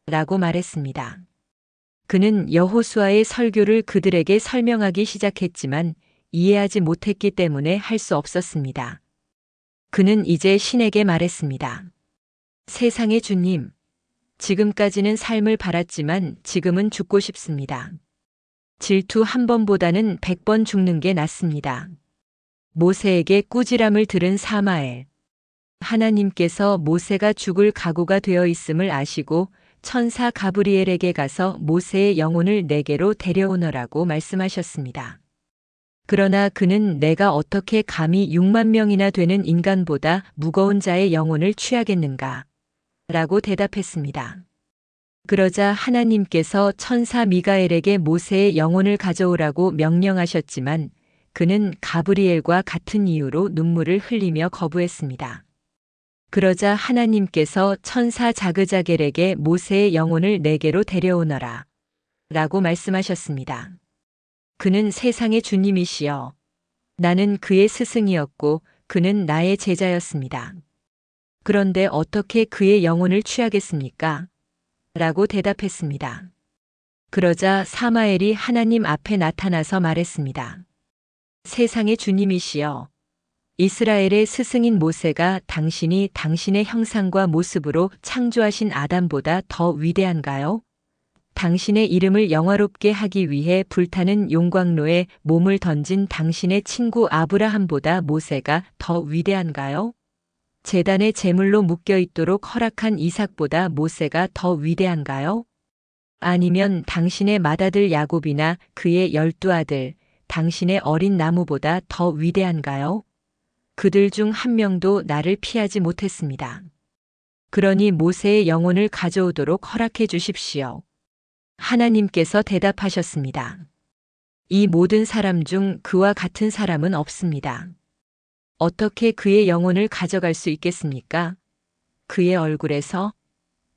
라고 말했습니다. 그는 여호수아의 설교를 그들에게 설명하기 시작했지만 이해하지 못했기 때문에 할 수 없었습니다. 그는 이제 신에게 말했습니다. 세상의 주님, 지금까지는 삶을 바랐지만 지금은 죽고 싶습니다. 질투 한 번보다는 100번 죽는 게 낫습니다. 모세에게 꾸지람을 들은 사마엘. 하나님께서 모세가 죽을 각오가 되어 있음을 아시고 천사 가브리엘에게 가서 모세의 영혼을 내게로 데려오너라고 말씀하셨습니다. 그러나 그는 내가 어떻게 감히 6만 명이나 되는 인간보다 무거운 자의 영혼을 취하겠는가? 라고 대답했습니다. 그러자 하나님께서 천사 미가엘에게 모세의 영혼을 가져오라고 명령하셨지만 그는 가브리엘과 같은 이유로 눈물을 흘리며 거부했습니다. 그러자 하나님께서 천사 자그자겔에게 모세의 영혼을 내게로 데려오너라 라고 말씀하셨습니다. 그는 세상의 주님이시여. 나는 그의 스승이었고 그는 나의 제자였습니다. 그런데 어떻게 그의 영혼을 취하겠습니까? 라고 대답했습니다. 그러자 사마엘이 하나님 앞에 나타나서 말했습니다. 세상의 주님이시여. 이스라엘의 스승인 모세가 당신이 당신의 형상과 모습으로 창조하신 아담보다 더 위대한가요? 당신의 이름을 영화롭게 하기 위해 불타는 용광로에 몸을 던진 당신의 친구 아브라함보다 모세가 더 위대한가요? 제단에 제물로 묶여 있도록 허락한 이삭보다 모세가 더 위대한가요? 아니면 당신의 맏아들 야곱이나 그의 12아들, 당신의 어린 나무보다 더 위대한가요? 그들 중 한 명도 나를 피하지 못했습니다. 그러니 모세의 영혼을 가져오도록 허락해 주십시오. 하나님께서 대답하셨습니다. 이 모든 사람 중 그와 같은 사람은 없습니다. 어떻게 그의 영혼을 가져갈 수 있겠습니까? 그의 얼굴에서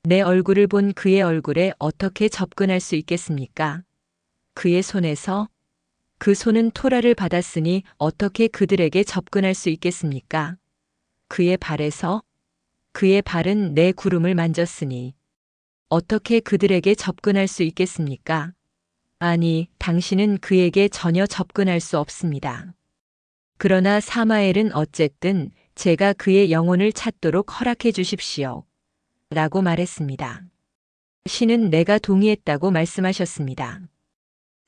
내 얼굴을 본 그의 얼굴에 어떻게 접근할 수 있겠습니까? 그의 손에서 그 손은 토라를 받았으니 어떻게 그들에게 접근할 수 있겠습니까? 그의 발에서 그의 발은 내 구름을 만졌으니 어떻게 그들에게 접근할 수 있겠습니까? 아니, 당신은 그에게 전혀 접근할 수 없습니다. 그러나 사마엘은 어쨌든 제가 그의 영혼을 찾도록 허락해 주십시오. 라고 말했습니다. 신은 내가 동의했다고 말씀하셨습니다.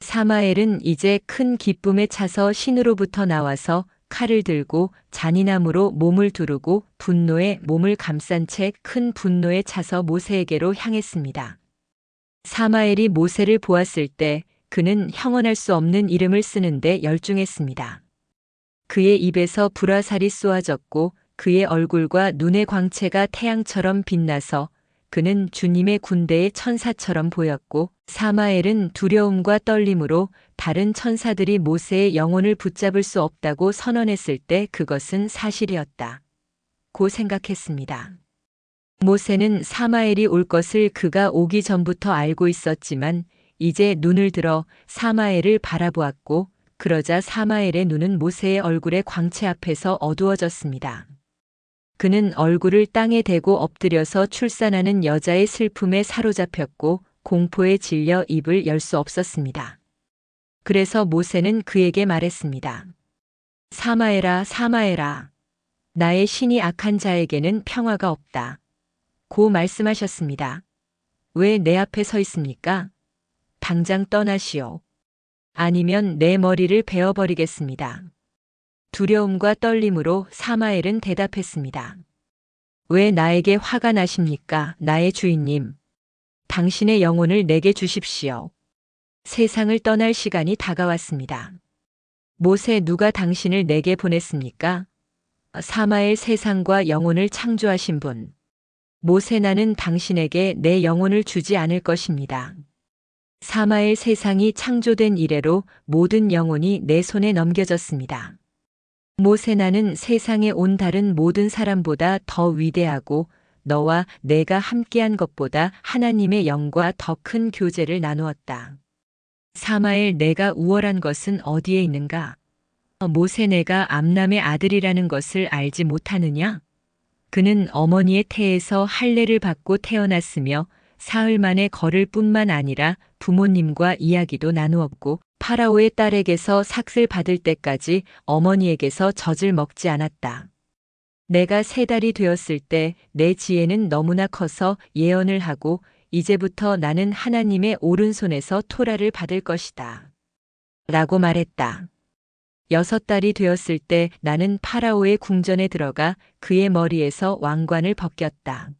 사마엘은 이제 큰 기쁨에 차서 신으로부터 나와서 칼을 들고 잔인함으로 몸을 두르고 분노에 몸을 감싼 채 큰 분노에 차서 모세에게로 향했습니다. 사마엘이 모세를 보았을 때 그는 형언할 수 없는 이름을 쓰는데 열중했습니다. 그의 입에서 불화살이 쏘아졌고 그의 얼굴과 눈의 광채가 태양처럼 빛나서 그는 주님의 군대의 천사처럼 보였고 사마엘은 두려움과 떨림으로 다른 천사들이 모세의 영혼을 붙잡을 수 없다고 선언했을 때 그것은 사실이었다. 고 생각했습니다. 모세는 사마엘이 올 것을 그가 오기 전부터 알고 있었지만 이제 눈을 들어 사마엘을 바라보았고 그러자 사마엘의 눈은 모세의 얼굴의 광채 앞에서 어두워졌습니다. 그는 얼굴을 땅에 대고 엎드려서 출산하는 여자의 슬픔에 사로잡혔고 공포에 질려 입을 열 수 없었습니다. 그래서 모세는 그에게 말했습니다. 사마엘아, 사마엘아, 나의 신이 악한 자에게는 평화가 없다. 고 말씀하셨습니다. 왜 내 앞에 서 있습니까? 당장 떠나시오. 아니면 내 머리를 베어버리겠습니다. 두려움과 떨림으로 사마엘은 대답했습니다. 왜 나에게 화가 나십니까, 나의 주인님? 당신의 영혼을 내게 주십시오. 세상을 떠날 시간이 다가왔습니다. 모세, 누가 당신을 내게 보냈습니까? 사마엘, 세상과 영혼을 창조하신 분. 모세, 나는 당신에게 내 영혼을 주지 않을 것입니다. 사마엘, 세상이 창조된 이래로 모든 영혼이 내 손에 넘겨졌습니다. 모세, 나는 세상에 온 다른 모든 사람보다 더 위대하고 너와 내가 함께한 것보다 하나님의 영과 더 큰 교제를 나누었다. 사마엘, 내가 우월한 것은 어디에 있는가? 모세, 내가 암람의 아들이라는 것을 알지 못하느냐? 그는 어머니의 태에서 할례를 받고 태어났으며 사흘 만에 걸을 뿐만 아니라 부모님과 이야기도 나누었고 파라오의 딸에게서 삭슬 받을 때까지 어머니에게서 젖을 먹지 않았다. 내가 3달이 되었을 때 내 지혜는 너무나 커서 예언을 하고 이제부터 나는 하나님의 오른손에서 토라를 받을 것이다. 라고 말했다. 6달이 되었을 때 나는 파라오의 궁전에 들어가 그의 머리에서 왕관을 벗겼다.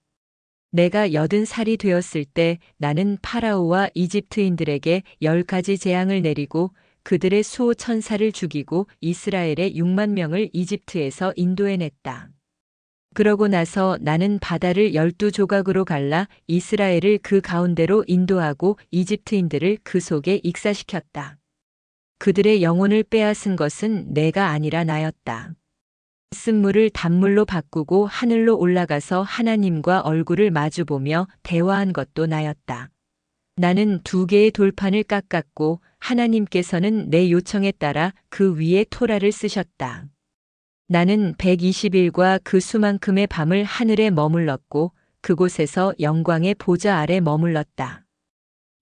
내가 80살이 되었을 때 나는 파라오와 이집트인들에게 10가지 재앙을 내리고 그들의 수호 천사를 죽이고 이스라엘의 6만 명을 이집트에서 인도해냈다. 그러고 나서 나는 바다를 12조각으로 갈라 이스라엘을 그 가운데로 인도하고 이집트인들을 그 속에 익사시켰다. 그들의 영혼을 빼앗은 것은 내가 아니라 나였다. 쓴물을 단물로 바꾸고 하늘로 올라가서 하나님과 얼굴을 마주보며 대화한 것도 나였다. 나는 2개의 돌판을 깎았고 하나님께서는 내 요청에 따라 그 위에 토라를 쓰셨다. 나는 120일과 그 수만큼의 밤을 하늘에 머물렀고 그곳에서 영광의 보좌 아래 머물렀다.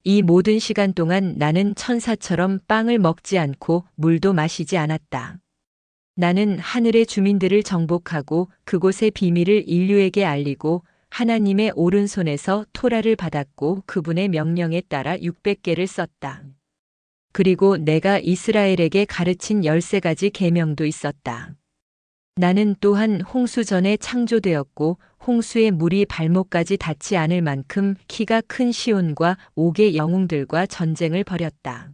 이 모든 시간 동안 나는 천사처럼 빵을 먹지 않고 물도 마시지 않았다. 나는 하늘의 주민들을 정복하고 그곳의 비밀을 인류에게 알리고 하나님의 오른손에서 토라를 받았고 그분의 명령에 따라 600개를 썼다. 그리고 내가 이스라엘에게 가르친 13가지 계명도 있었다. 나는 또한 홍수 전에 창조되었고 홍수의 물이 발목까지 닿지 않을 만큼 키가 큰 시온과 옥의 영웅들과 전쟁을 벌였다.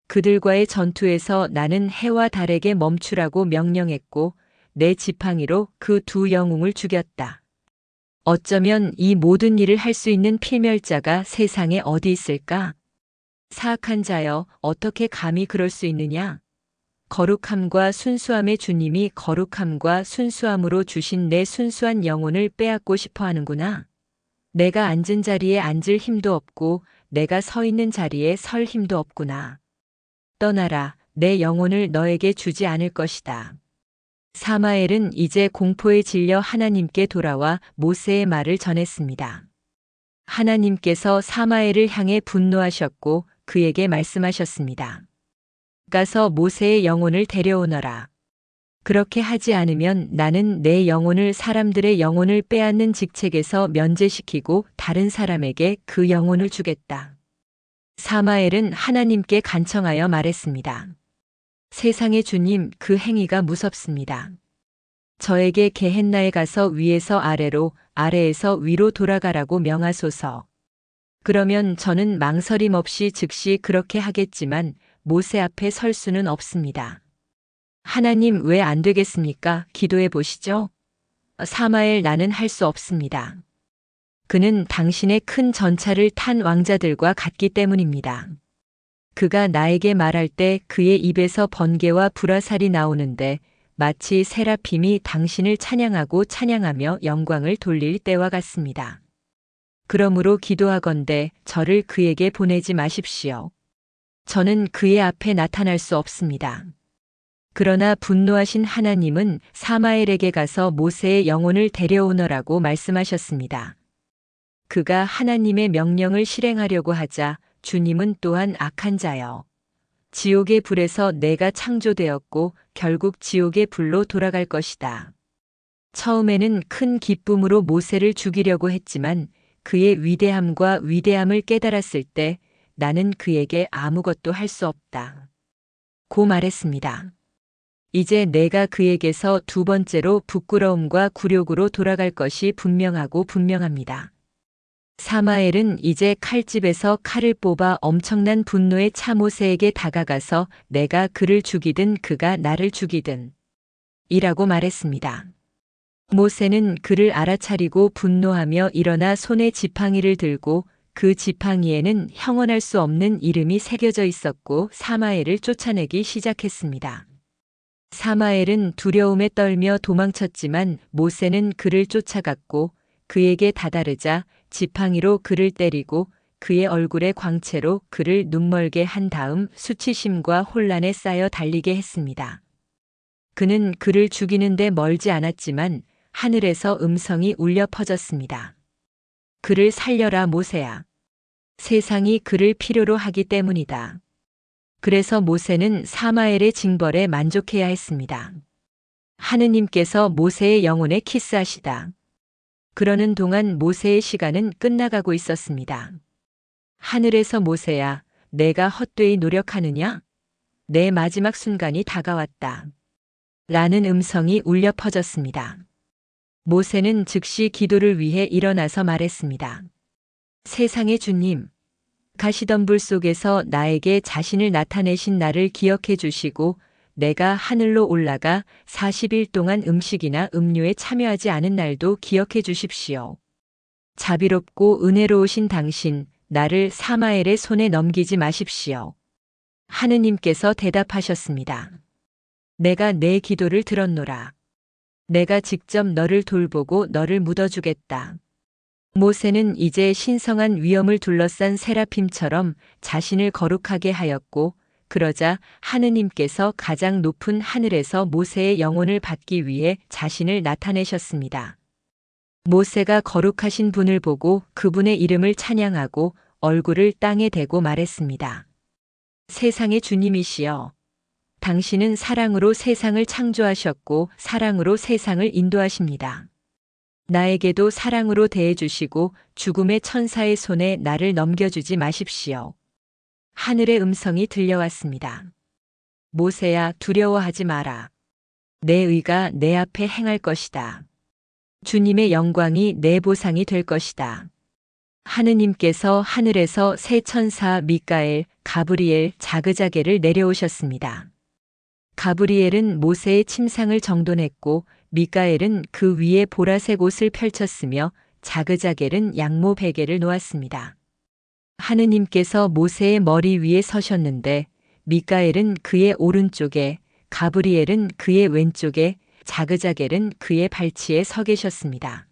그들과의 전투에서 나는 해와 달에게 멈추라고 명령했고 내 지팡이로 그 두 영웅을 죽였다. 어쩌면 이 모든 일을 할 수 있는 필멸자가 세상에 어디 있을까? 사악한 자여, 어떻게 감히 그럴 수 있느냐? 거룩함과 순수함의 주님이 거룩함과 순수함으로 주신 내 순수한 영혼을 빼앗고 싶어 하는구나. 내가 앉은 자리에 앉을 힘도 없고 내가 서 있는 자리에 설 힘도 없구나. 떠나라, 내 영혼을 너에게 주지 않을 것이다. 사마엘은 이제 공포에 질려 하나님께 돌아와 모세의 말을 전했습니다. 하나님께서 사마엘을 향해 분노하셨고 그에게 말씀하셨습니다. 가서 모세의 영혼을 데려오너라. 그렇게 하지 않으면 나는 내 영혼을 사람들의 영혼을 빼앗는 직책에서 면제시키고 다른 사람에게 그 영혼을 주겠다. 사마엘은 하나님께 간청하여 말했습니다. 세상의 주님, 그 행위가 무섭습니다. 저에게 게헨나에 가서 위에서 아래로, 아래에서 위로 돌아가라고 명하소서. 그러면 저는 망설임 없이 즉시 그렇게 하겠지만 모세 앞에 설 수는 없습니다. 하나님, 왜 안 되겠습니까? 기도해 보시죠. 사마엘, 나는 할 수 없습니다. 그는 당신의 큰 전차를 탄 왕자들과 같기 때문입니다. 그가 나에게 말할 때 그의 입에서 번개와 불화살이 나오는데 마치 세라핌이 당신을 찬양하고 찬양하며 영광을 돌릴 때와 같습니다. 그러므로 기도하건대 저를 그에게 보내지 마십시오. 저는 그의 앞에 나타날 수 없습니다. 그러나 분노하신 하나님은 사마엘에게 가서 모세의 영혼을 데려오너라고 말씀하셨습니다. 그가 하나님의 명령을 실행하려고 하자 주님은 또한 악한 자여, 지옥의 불에서 내가 창조되었고 결국 지옥의 불로 돌아갈 것이다. 처음에는 큰 기쁨으로 모세를 죽이려고 했지만 그의 위대함과 위대함을 깨달았을 때 나는 그에게 아무것도 할 수 없다. 고 말했습니다. 이제 내가 그에게서 두 번째로 부끄러움과 굴욕으로 돌아갈 것이 분명하고 분명합니다. 사마엘은 이제 칼집에서 칼을 뽑아 엄청난 분노의 차 모세에게 다가가서 내가 그를 죽이든 그가 나를 죽이든 이라고 말했습니다. 모세는 그를 알아차리고 분노하며 일어나 손에 지팡이를 들고 그 지팡이에는 형언할 수 없는 이름이 새겨져 있었고 사마엘을 쫓아내기 시작했습니다. 사마엘은 두려움에 떨며 도망쳤지만 모세는 그를 쫓아갔고 그에게 다다르자 지팡이로 그를 때리고 그의 얼굴에 광채로 그를 눈멀게 한 다음 수치심과 혼란에 쌓여 달리게 했습니다. 그는 그를 죽이는데 멀지 않았지만 하늘에서 음성이 울려 퍼졌습니다. 그를 살려라 모세야. 세상이 그를 필요로 하기 때문이다. 그래서 모세는 사마엘의 징벌에 만족해야 했습니다. 하느님께서 모세의 영혼에 키스하시다. 그러는 동안 모세의 시간은 끝나가고 있었습니다. 하늘에서 모세야, 내가 헛되이 노력하느냐? 내 마지막 순간이 다가왔다. 라는 음성이 울려 퍼졌습니다. 모세는 즉시 기도를 위해 일어나서 말했습니다. 세상의 주님, 가시던 불 속에서 나에게 자신을 나타내신 나를 기억해 주시고 내가 하늘로 올라가 40일 동안 음식이나 음료에 참여하지 않은 날도 기억해 주십시오. 자비롭고 은혜로우신 당신, 나를 사마엘의 손에 넘기지 마십시오. 하느님께서 대답하셨습니다. 내가 내 기도를 들었노라. 내가 직접 너를 돌보고 너를 묻어주겠다. 모세는 이제 신성한 위엄을 둘러싼 세라핌처럼 자신을 거룩하게 하였고 그러자 하느님께서 가장 높은 하늘에서 모세의 영혼을 받기 위해 자신을 나타내셨습니다. 모세가 거룩하신 분을 보고 그분의 이름을 찬양하고 얼굴을 땅에 대고 말했습니다. 세상의 주님이시여, 당신은 사랑으로 세상을 창조하셨고 사랑으로 세상을 인도하십니다. 나에게도 사랑으로 대해주시고 죽음의 천사의 손에 나를 넘겨주지 마십시오. 하늘의 음성이 들려왔습니다. 모세야, 두려워하지 마라. 내 의가 내 앞에 행할 것이다. 주님의 영광이 내 보상이 될 것이다. 하느님께서 하늘에서 새 천사 미가엘, 가브리엘, 자그자게를 내려오셨습니다. 가브리엘은 모세의 침상을 정돈했고 미가엘은 그 위에 보라색 옷을 펼쳤으며 자그자겔은 양모 베개를 놓았습니다. 하느님께서 모세의 머리 위에 서셨는데 미가엘은 그의 오른쪽에, 가브리엘은 그의 왼쪽에, 자그자겔은 그의 발치에 서 계셨습니다.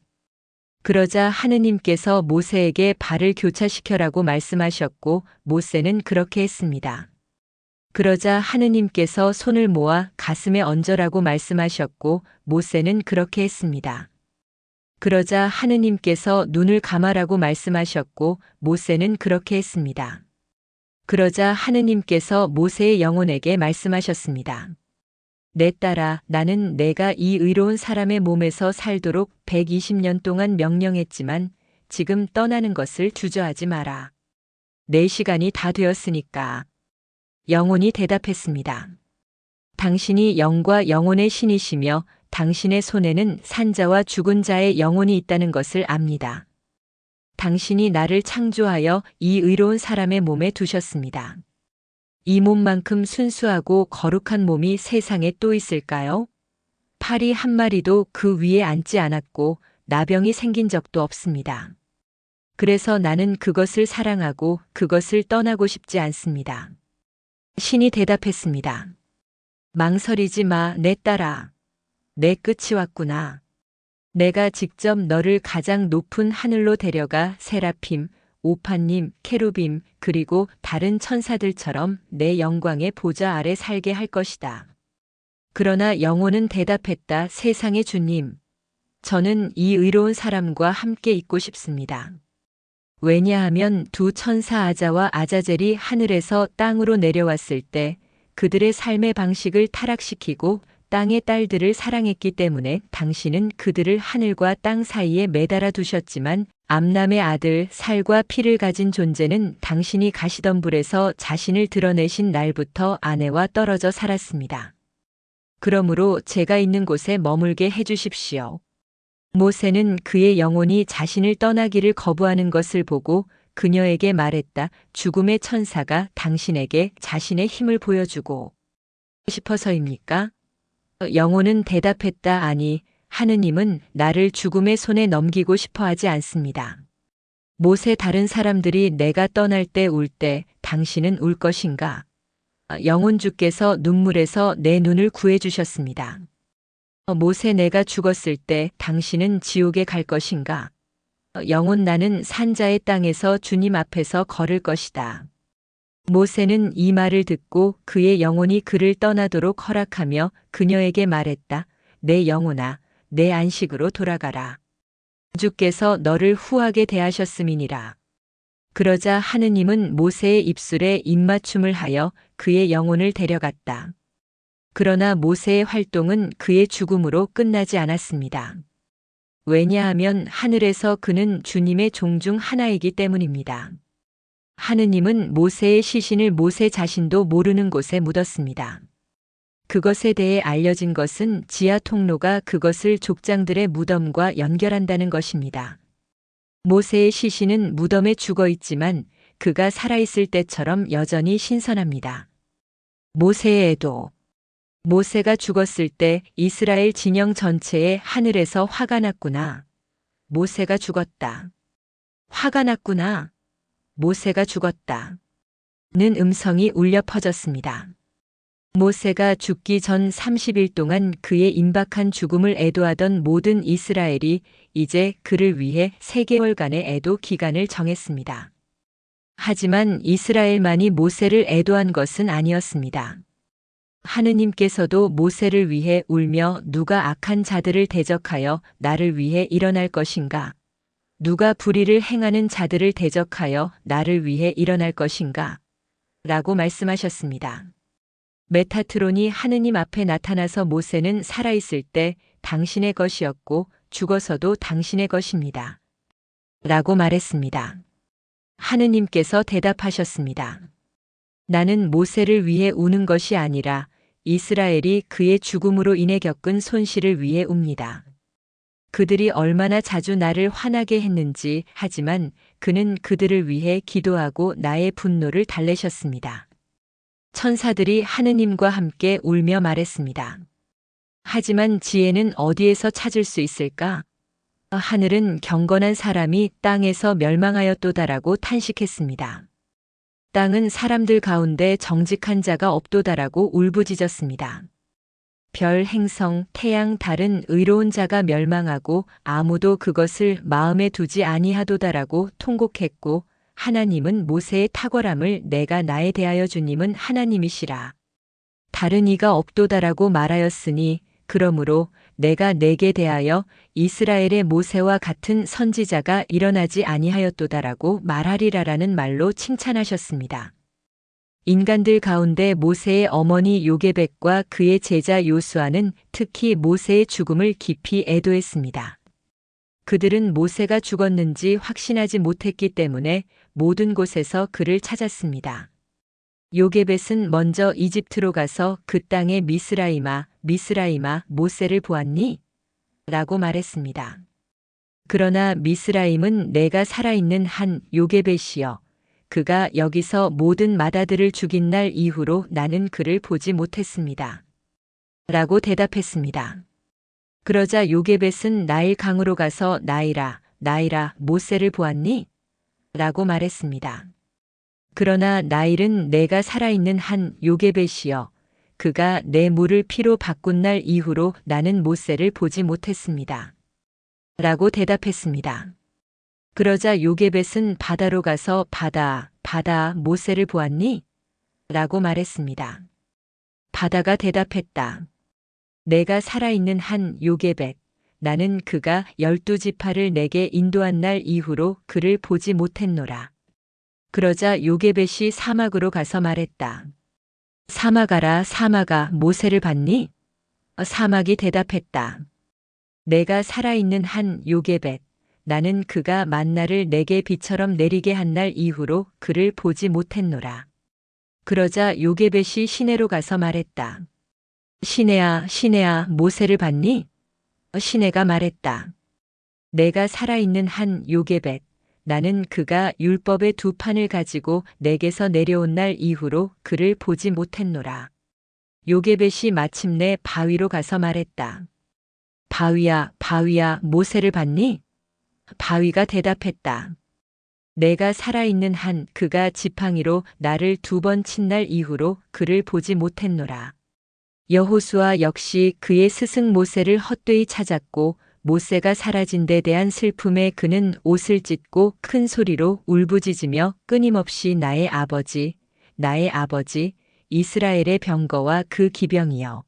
그러자 하느님께서 모세에게 발을 교차시켜라고 말씀하셨고 모세는 그렇게 했습니다. 그러자 하느님께서 손을 모아 가슴에 얹으라고 말씀하셨고 모세는 그렇게 했습니다. 그러자 하느님께서 눈을 감아라고 말씀하셨고 모세는 그렇게 했습니다. 그러자 하느님께서 모세의 영혼에게 말씀하셨습니다. 내 딸아, 나는 내가 이 의로운 사람의 몸에서 살도록 120년 동안 명령했지만 지금 떠나는 것을 주저하지 마라. 내 시간이 다 되었으니까. 영혼이 대답했습니다. 당신이 영과 영혼의 신이시며 당신의 손에는 산자와 죽은 자의 영혼이 있다는 것을 압니다. 당신이 나를 창조하여 이 의로운 사람의 몸에 두셨습니다. 이 몸만큼 순수하고 거룩한 몸이 세상에 또 있을까요? 파리 한 마리도 그 위에 앉지 않았고 나병이 생긴 적도 없습니다. 그래서 나는 그것을 사랑하고 그것을 떠나고 싶지 않습니다. 신이 대답했습니다. 망설이지 마, 내 딸아. 내 끝이 왔구나. 내가 직접 너를 가장 높은 하늘로 데려가 세라핌, 오파님, 케루빔, 그리고 다른 천사들처럼 내 영광의 보좌 아래 살게 할 것이다. 그러나 영혼은 대답했다. 세상의 주님, 저는 이 의로운 사람과 함께 있고 싶습니다. 왜냐하면 두 천사 아자와 아자젤이 하늘에서 땅으로 내려왔을 때 그들의 삶의 방식을 타락시키고 땅의 딸들을 사랑했기 때문에 당신은 그들을 하늘과 땅 사이에 매달아 두셨지만 암남의 아들 살과 피를 가진 존재는 당신이 가시던 불에서 자신을 드러내신 날부터 아내와 떨어져 살았습니다. 그러므로 제가 있는 곳에 머물게 해주십시오. 모세는 그의 영혼이 자신을 떠나기를 거부하는 것을 보고 그녀에게 말했다. 죽음의 천사가 당신에게 자신의 힘을 보여주고 싶어서입니까? 영혼은 대답했다. 아니, 하느님은 나를 죽음의 손에 넘기고 싶어 하지 않습니다. 모세, 다른 사람들이 내가 떠날 때 울 때 당신은 울 것인가? 영혼 주께서 눈물에서 내 눈을 구해주셨습니다. 모세, 내가 죽었을 때 당신은 지옥에 갈 것인가? 영혼, 나는 산자의 땅에서 주님 앞에서 걸을 것이다. 모세는 이 말을 듣고 그의 영혼이 그를 떠나도록 허락하며 그녀에게 말했다. 내 영혼아, 내 안식으로 돌아가라. 주께서 너를 후하게 대하셨음이니라. 그러자 하느님은 모세의 입술에 입맞춤을 하여 그의 영혼을 데려갔다. 그러나 모세의 활동은 그의 죽음으로 끝나지 않았습니다. 왜냐하면 하늘에서 그는 주님의 종 중 하나이기 때문입니다. 하느님은 모세의 시신을 모세 자신도 모르는 곳에 묻었습니다. 그것에 대해 알려진 것은 지하 통로가 그것을 족장들의 무덤과 연결한다는 것입니다. 모세의 시신은 무덤에 죽어 있지만 그가 살아있을 때처럼 여전히 신선합니다. 모세의 애도. 모세가 죽었을 때 이스라엘 진영 전체에 하늘에서 화가 났구나. 모세가 죽었다. 화가 났구나. 모세가 죽었다. 는 음성이 울려 퍼졌습니다. 모세가 죽기 전 30일 동안 그의 임박한 죽음을 애도하던 모든 이스라엘이 이제 그를 위해 3개월간의 애도 기간을 정했습니다. 하지만 이스라엘만이 모세를 애도한 것은 아니었습니다. 하느님께서도 모세를 위해 울며 누가 악한 자들을 대적하여 나를 위해 일어날 것인가? 누가 불의를 행하는 자들을 대적하여 나를 위해 일어날 것인가? 라고 말씀하셨습니다. 메타트론이 하느님 앞에 나타나서 모세는 살아있을 때 당신의 것이었고 죽어서도 당신의 것입니다. 라고 말했습니다. 하느님께서 대답하셨습니다. 나는 모세를 위해 우는 것이 아니라 이스라엘이 그의 죽음으로 인해 겪은 손실을 위해 웁니다. 그들이 얼마나 자주 나를 화나게 했는지, 하지만 그는 그들을 위해 기도하고 나의 분노를 달래셨습니다. 천사들이 하느님과 함께 울며 말했습니다. 하지만 지혜는 어디에서 찾을 수 있을까? 하늘은 경건한 사람이 땅에서 멸망하였도다라고 탄식했습니다. 땅은 사람들 가운데 정직한 자가 없도다라고 울부짖었습니다. 별, 행성, 태양, 달은 의로운 자가 멸망하고 아무도 그것을 마음에 두지 아니하도다라고 통곡했고, 하나님은 모세의 탁월함을 내가 나에 대하여 주님은 하나님이시라. 다른 이가 없도다라고 말하였으니 그러므로 내가 내게 대하여 이스라엘의 모세와 같은 선지자가 일어나지 아니하였도다라고 말하리라라는 말로 칭찬하셨습니다. 인간들 가운데 모세의 어머니 요게벳과 그의 제자 요수아는 특히 모세의 죽음을 깊이 애도했습니다. 그들은 모세가 죽었는지 확신하지 못했기 때문에 모든 곳에서 그를 찾았습니다. 요게벳은 먼저 이집트로 가서 그 땅의 미스라임아 모세를 보았니? 라고 말했습니다. 그러나 미스라임은 내가 살아있는 한 요게벳이여. 그가 여기서 모든 마다들을 죽인 날 이후로 나는 그를 보지 못했습니다. 라고 대답했습니다. 그러자 요게벳은 나일 강으로 가서 나일아, 모세를 보았니? 라고 말했습니다. 그러나 나일은 내가 살아있는 한 요게벳이여. 그가 내 물을 피로 바꾼 날 이후로 나는 모세를 보지 못했습니다. 라고 대답했습니다. 그러자 요게벳은 바다로 가서 바다, 모세를 보았니? 라고 말했습니다. 바다가 대답했다. 내가 살아있는 한 요게벳, 나는 그가 12지파를 내게 인도한 날 이후로 그를 보지 못했노라. 그러자 요게벳이 사막으로 가서 말했다. 사막아, 모세를 봤니? 사막이 대답했다. 내가 살아있는 한 요게벳, 나는 그가 만나를 내게 비처럼 내리게 한 날 이후로 그를 보지 못했노라. 그러자 요게벳이 시내로 가서 말했다. 시내야, 모세를 봤니? 시내가 말했다. 내가 살아있는 한 요게벳, 나는 그가 율법의 두 판을 가지고 내게서 내려온 날 이후로 그를 보지 못했노라. 요게벳이 마침내 바위로 가서 말했다. 바위야, 모세를 봤니? 바위가 대답했다. 내가 살아있는 한 그가 지팡이로 나를 2번 친 날 이후로 그를 보지 못했노라. 여호수아 역시 그의 스승 모세를 헛되이 찾았고 모세가 사라진 데 대한 슬픔에 그는 옷을 찢고 큰 소리로 울부짖으며 끊임없이 나의 아버지, 이스라엘의 병거와 그 기병이여.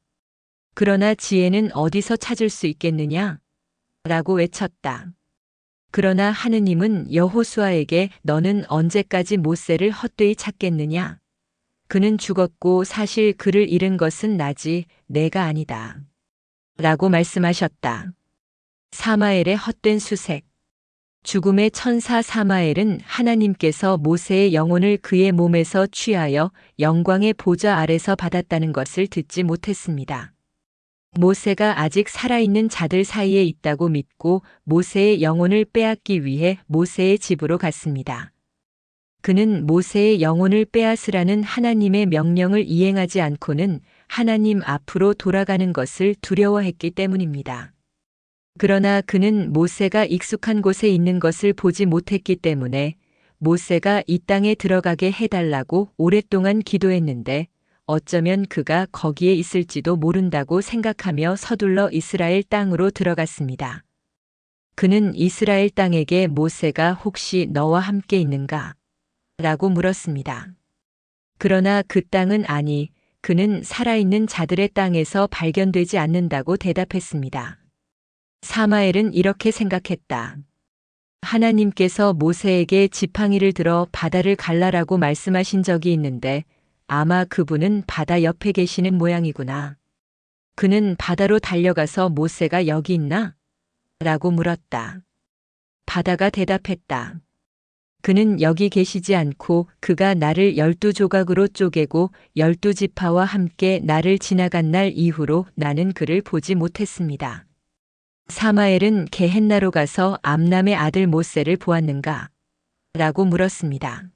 그러나 지혜는 어디서 찾을 수 있겠느냐? 라고 외쳤다. 그러나 하느님은 여호수아에게 너는 언제까지 모세를 헛되이 찾겠느냐? 그는 죽었고 사실 그를 잃은 것은 나지 내가 아니다. 라고 말씀하셨다. 사마엘의 헛된 수색. 죽음의 천사 사마엘은 하나님께서 모세의 영혼을 그의 몸에서 취하여 영광의 보좌 아래서 받았다는 것을 듣지 못했습니다. 모세가 아직 살아있는 자들 사이에 있다고 믿고 모세의 영혼을 빼앗기 위해 모세의 집으로 갔습니다. 그는 모세의 영혼을 빼앗으라는 하나님의 명령을 이행하지 않고는 하나님 앞으로 돌아가는 것을 두려워했기 때문입니다. 그러나 그는 모세가 익숙한 곳에 있는 것을 보지 못했기 때문에 모세가 이 땅에 들어가게 해달라고 오랫동안 기도했는데 어쩌면 그가 거기에 있을지도 모른다고 생각하며 서둘러 이스라엘 땅으로 들어갔습니다. 그는 이스라엘 땅에게 모세가 혹시 너와 함께 있는가? 라고 물었습니다. 그러나 그 땅은 그는 살아있는 자들의 땅에서 발견되지 않는다고 대답했습니다. 사마엘은 이렇게 생각했다. 하나님께서 모세에게 지팡이를 들어 바다를 갈라라고 말씀하신 적이 있는데 아마 그분은 바다 옆에 계시는 모양이구나. 그는 바다로 달려가서 모세가 여기 있나? 라고 물었다. 바다가 대답했다. 그는 여기 계시지 않고 그가 나를 12조각으로 쪼개고 12지파와 함께 나를 지나간 날 이후로 나는 그를 보지 못했습니다. 사마엘은 게헨나로 가서 암람의 아들 모세를 보았는가? 라고 물었습니다.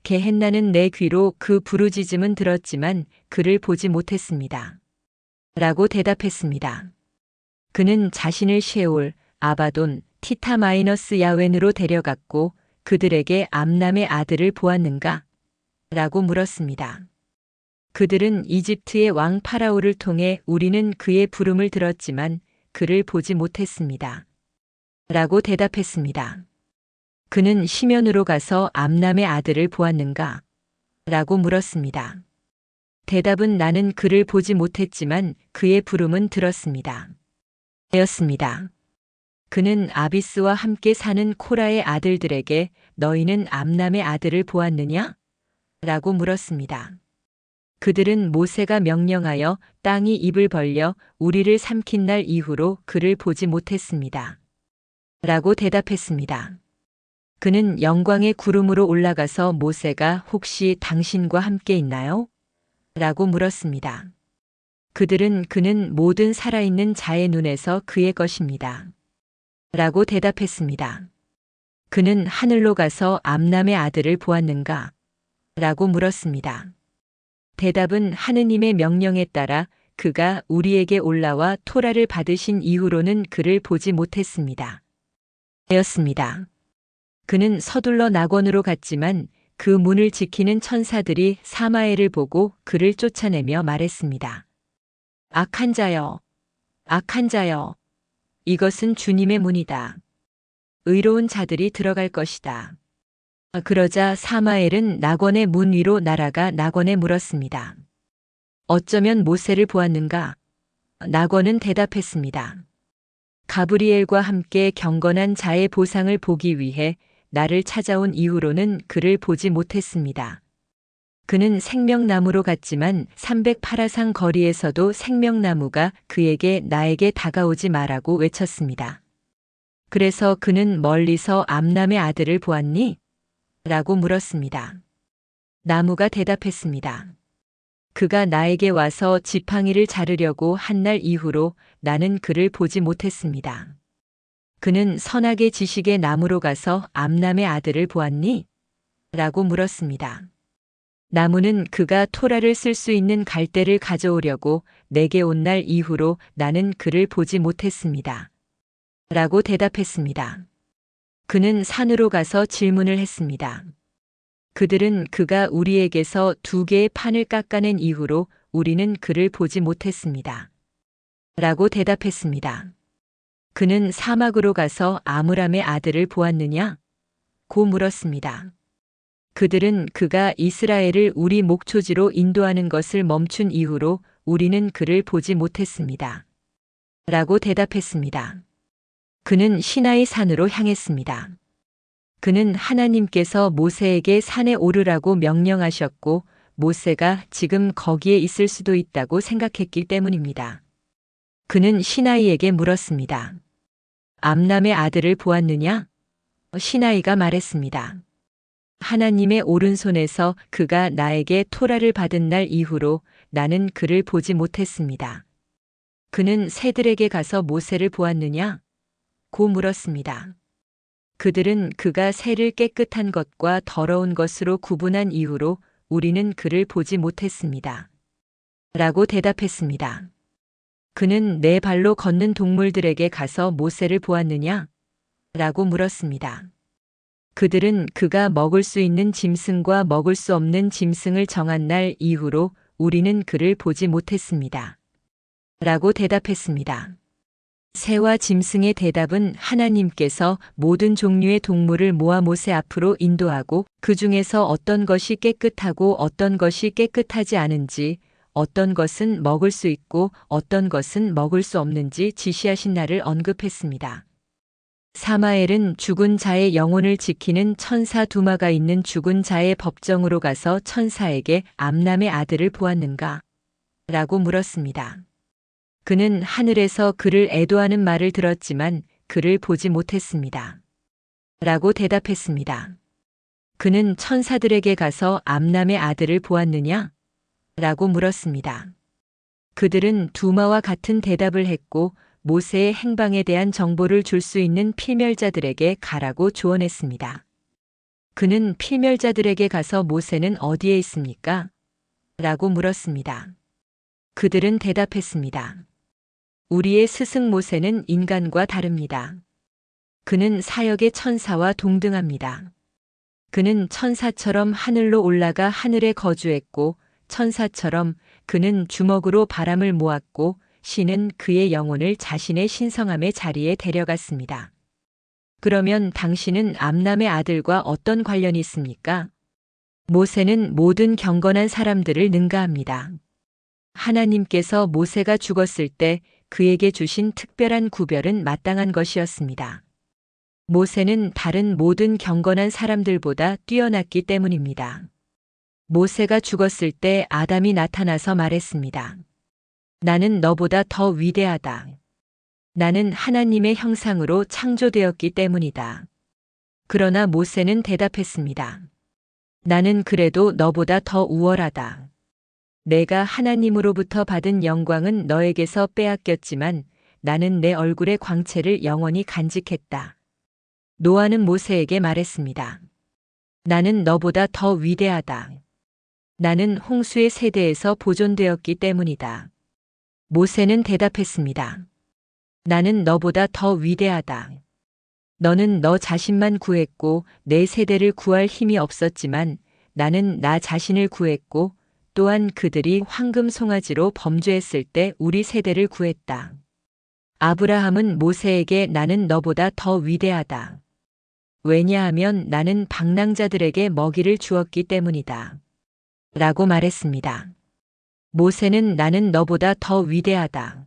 게헨나는 내 귀로 그 부르짖음은 들었지만 그를 보지 못했습니다. 라고 대답했습니다. 그는 자신을 셰올, 아바돈, 티타 마이너스 야웬으로 데려갔고 그들에게 암람의 아들을 보았는가? 라고 물었습니다. 그들은 이집트의 왕 파라오를 통해 우리는 그의 부름을 들었지만 그를 보지 못했습니다. 라고 대답했습니다. 그는 시면으로 가서 암람의 아들을 보았는가? 라고 물었습니다. 대답은 나는 그를 보지 못했지만 그의 부름은 들었습니다. 였습니다. 그는 아비스와 함께 사는 코라의 아들들에게 너희는 암람의 아들을 보았느냐? 라고 물었습니다. 그들은 모세가 명령하여 땅이 입을 벌려 우리를 삼킨 날 이후로 그를 보지 못했습니다. 라고 대답했습니다. 그는 영광의 구름으로 올라가서 모세가 혹시 당신과 함께 있나요? 라고 물었습니다. 그는 모든 살아있는 자의 눈에서 그의 것입니다. 라고 대답했습니다. 그는 하늘로 가서 암람의 아들을 보았는가? 라고 물었습니다. 대답은 하느님의 명령에 따라 그가 우리에게 올라와 토라를 받으신 이후로는 그를 보지 못했습니다. 였습니다. 그는 서둘러 낙원으로 갔지만 그 문을 지키는 천사들이 사마엘을 보고 그를 쫓아내며 말했습니다. 악한 자여, 악한 자여. 이것은 주님의 문이다. 의로운 자들이 들어갈 것이다. 그러자 사마엘은 낙원의 문 위로 날아가 낙원에 물었습니다. 어쩌면 모세를 보았는가? 낙원은 대답했습니다. 가브리엘과 함께 경건한 자의 보상을 보기 위해 나를 찾아온 이후로는 그를 보지 못했습니다. 그는 생명나무로 갔지만 300파라상 거리에서도 생명나무가 그에게 나에게 다가오지 마라고 외쳤습니다. 그래서 그는 멀리서 암람의 아들을 보았니? 라고 물었습니다. 나무가 대답했습니다. 그가 나에게 와서 지팡이를 자르려고 한 날 이후로 나는 그를 보지 못했습니다. 그는 선악의 지식의 나무로 가서 암람의 아들을 보았니? 라고 물었습니다. 나무는 그가 토라를 쓸 수 있는 갈대를 가져오려고 내게 온 날 이후로 나는 그를 보지 못했습니다. 라고 대답했습니다. 그는 산으로 가서 질문을 했습니다. 그들은 그가 우리에게서 2개의 판을 깎아낸 이후로 우리는 그를 보지 못했습니다. 라고 대답했습니다. 그는 사막으로 가서 아므람의 아들을 보았느냐? 고 물었습니다. 그들은 그가 이스라엘을 우리 목초지로 인도하는 것을 멈춘 이후로 우리는 그를 보지 못했습니다. 라고 대답했습니다. 그는 시나이 산으로 향했습니다. 그는 하나님께서 모세에게 산에 오르라고 명령하셨고 모세가 지금 거기에 있을 수도 있다고 생각했기 때문입니다. 그는 시나이에게 물었습니다. 암람의 아들을 보았느냐? 시나이가 말했습니다. 하나님의 오른손에서 그가 나에게 토라를 받은 날 이후로 나는 그를 보지 못했습니다. 그는 새들에게 가서 모세를 보았느냐? 고 물었습니다. 그들은 그가 새를 깨끗한 것과 더러운 것으로 구분한 이후로 우리는 그를 보지 못했습니다. 라고 대답했습니다. 그는 네 발로 걷는 동물들에게 가서 모세를 보았느냐? 라고 물었습니다. 그들은 그가 먹을 수 있는 짐승과 먹을 수 없는 짐승을 정한 날 이후로 우리는 그를 보지 못했습니다. 라고 대답했습니다. 새와 짐승의 대답은 하나님께서 모든 종류의 동물을 모아 모세 앞으로 인도하고 그 중에서 어떤 것이 깨끗하고 어떤 것이 깨끗하지 않은지, 어떤 것은 먹을 수 있고 어떤 것은 먹을 수 없는지 지시하신 날을 언급했습니다. 사마엘은 죽은 자의 영혼을 지키는 천사 두마가 있는 죽은 자의 법정으로 가서 천사에게 암람의 아들을 보았는가? 라고 물었습니다. 그는 하늘에서 그를 애도하는 말을 들었지만 그를 보지 못했습니다. 라고 대답했습니다. 그는 천사들에게 가서 암람의 아들을 보았느냐? 라고 물었습니다. 그들은 두마와 같은 대답을 했고 모세의 행방에 대한 정보를 줄 수 있는 필멸자들에게 가라고 조언했습니다. 그는 필멸자들에게 가서 모세는 어디에 있습니까? 라고 물었습니다. 그들은 대답했습니다. 우리의 스승 모세는 인간과 다릅니다. 그는 사역의 천사와 동등합니다. 그는 천사처럼 하늘로 올라가 하늘에 거주했고 천사처럼 그는 주먹으로 바람을 모았고 신은 그의 영혼을 자신의 신성함의 자리에 데려갔습니다. 그러면 당신은 암람의 아들과 어떤 관련이 있습니까? 모세는 모든 경건한 사람들을 능가합니다. 하나님께서 모세가 죽었을 때 그에게 주신 특별한 구별은 마땅한 것이었습니다. 모세는 다른 모든 경건한 사람들보다 뛰어났기 때문입니다. 모세가 죽었을 때 아담이 나타나서 말했습니다. 나는 너보다 더 위대하다. 나는 하나님의 형상으로 창조되었기 때문이다. 그러나 모세는 대답했습니다. 나는 그래도 너보다 더 우월하다. 내가 하나님으로부터 받은 영광은 너에게서 빼앗겼지만 나는 내 얼굴의 광채를 영원히 간직했다. 노아는 모세에게 말했습니다. 나는 너보다 더 위대하다. 나는 홍수의 세대에서 보존되었기 때문이다. 모세는 대답했습니다. 나는 너보다 더 위대하다. 너는 너 자신만 구했고 내 세대를 구할 힘이 없었지만 나는 나 자신을 구했고 또한 그들이 황금 송아지로 범죄했을 때 우리 세대를 구했다. 아브라함은 모세에게 나는 너보다 더 위대하다. 왜냐하면 나는 방랑자들에게 먹이를 주었기 때문이다. 라고 말했습니다. 모세는 나는 너보다 더 위대하다.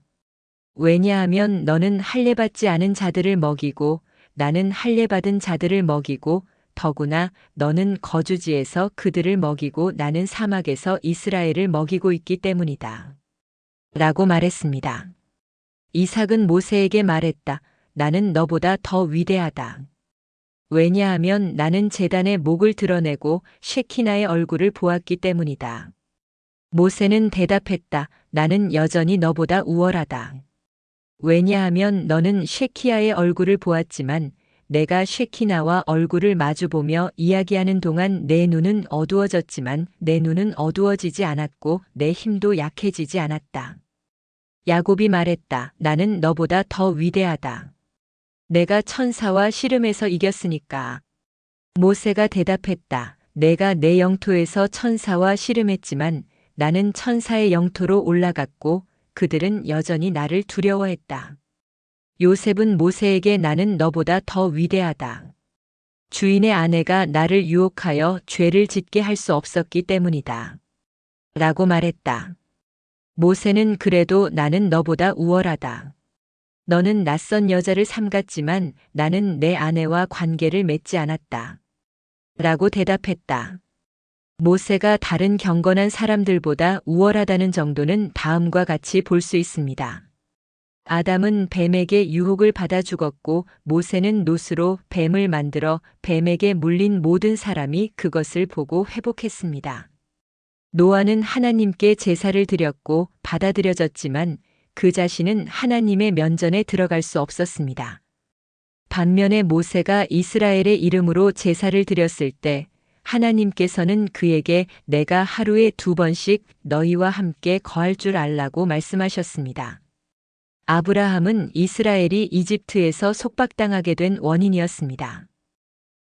왜냐하면 너는 할례받지 않은 자들을 먹이고 나는 할례받은 자들을 먹이고 더구나 너는 거주지에서 그들을 먹이고 나는 사막에서 이스라엘을 먹이고 있기 때문이다. 라고 말했습니다. 이삭은 모세에게 말했다. 나는 너보다 더 위대하다. 왜냐하면 나는 제단의 목을 드러내고 쉐키나의 얼굴을 보았기 때문이다. 모세는 대답했다. 나는 여전히 너보다 우월하다. 왜냐하면 너는 쉐키야의 얼굴을 보았지만 내가 쉐키나와 얼굴을 마주보며 이야기하는 동안 내 눈은 어두워졌지만 내 눈은 어두워지지 않았고 내 힘도 약해지지 않았다. 야곱이 말했다. 나는 너보다 더 위대하다. 내가 천사와 씨름에서 이겼으니까. 모세가 대답했다. 내가 내 영토에서 천사와 씨름했지만 나는 천사의 영토로 올라갔고 그들은 여전히 나를 두려워했다. 요셉은 모세에게 나는 너보다 더 위대하다. 주인의 아내가 나를 유혹하여 죄를 짓게 할 수 없었기 때문이다. 라고 말했다. 모세는 그래도 나는 너보다 우월하다. 너는 낯선 여자를 삼갔지만 나는 내 아내와 관계를 맺지 않았다. 라고 대답했다. 모세가 다른 경건한 사람들보다 우월하다는 정도는 다음과 같이 볼 수 있습니다. 아담은 뱀에게 유혹을 받아 죽었고 모세는 놋으로 뱀을 만들어 뱀에게 물린 모든 사람이 그것을 보고 회복했습니다. 노아는 하나님께 제사를 드렸고 받아들여졌지만 그 자신은 하나님의 면전에 들어갈 수 없었습니다. 반면에 모세가 이스라엘의 이름으로 제사를 드렸을 때 하나님께서는 그에게 내가 하루에 2번씩 너희와 함께 거할 줄 알라고 말씀하셨습니다. 아브라함은 이스라엘이 이집트에서 속박당하게 된 원인이었습니다.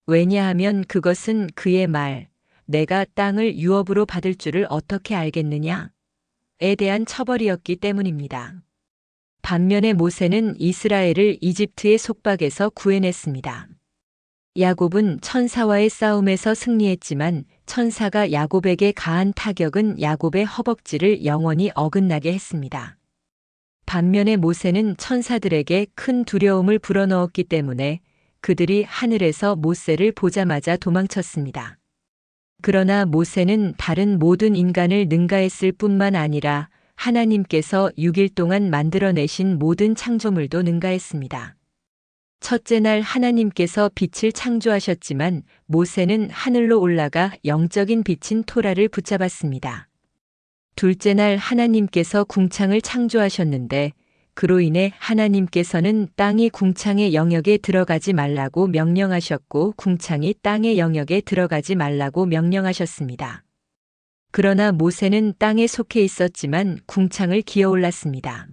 왜냐하면 그것은 그의 말, 내가 땅을 유업으로 받을 줄을 어떻게 알겠느냐? 에 대한 처벌이었기 때문입니다. 반면에 모세는 이스라엘을 이집트의 속박에서 구해냈습니다. 야곱은 천사와의 싸움에서 승리했지만 천사가 야곱에게 가한 타격은 야곱의 허벅지를 영원히 어긋나게 했습니다. 반면에 모세는 천사들에게 큰 두려움을 불어넣었기 때문에 그들이 하늘에서 모세를 보자마자 도망쳤습니다. 그러나 모세는 다른 모든 인간을 능가했을 뿐만 아니라 하나님께서 6일 동안 만들어내신 모든 창조물도 능가했습니다. 첫째 날 하나님께서 빛을 창조하셨지만 모세는 하늘로 올라가 영적인 빛인 토라를 붙잡았습니다. 둘째 날 하나님께서 궁창을 창조하셨는데 그로 인해 하나님께서는 땅이 궁창의 영역에 들어가지 말라고 명령하셨고 궁창이 땅의 영역에 들어가지 말라고 명령하셨습니다. 그러나 모세는 땅에 속해 있었지만 궁창을 기어올랐습니다.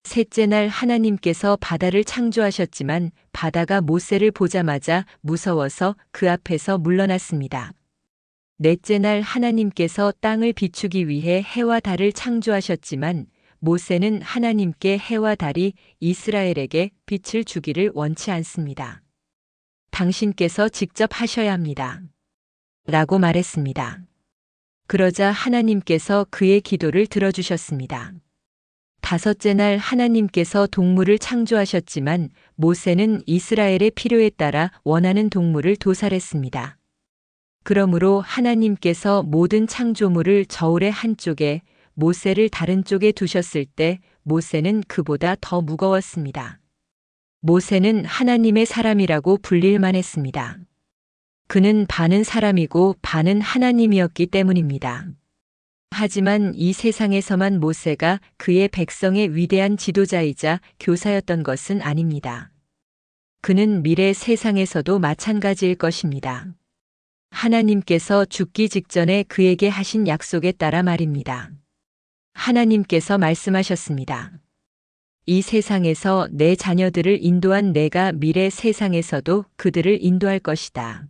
셋째 날 하나님께서 바다를 창조하셨지만 바다가 모세를 보자마자 무서워서 그 앞에서 물러났습니다. 넷째 날 하나님께서 땅을 비추기 위해 해와 달을 창조하셨지만 모세는 하나님께 해와 달이 이스라엘에게 빛을 주기를 원치 않습니다. 당신께서 직접 하셔야 합니다. 라고 말했습니다. 그러자 하나님께서 그의 기도를 들어주셨습니다. 다섯째 날 하나님께서 동물을 창조하셨지만 모세는 이스라엘의 필요에 따라 원하는 동물을 도살했습니다. 그러므로 하나님께서 모든 창조물을 저울의 한쪽에 모세를 다른 쪽에 두셨을 때 모세는 그보다 더 무거웠습니다. 모세는 하나님의 사람이라고 불릴만 했습니다. 그는 반은 사람이고 반은 하나님이었기 때문입니다. 하지만 이 세상에서만 모세가 그의 백성의 위대한 지도자이자 교사였던 것은 아닙니다. 그는 미래 세상에서도 마찬가지일 것입니다. 하나님께서 죽기 직전에 그에게 하신 약속에 따라 말입니다. 하나님께서 말씀하셨습니다. 이 세상에서 내 자녀들을 인도한 내가 미래 세상에서도 그들을 인도할 것이다.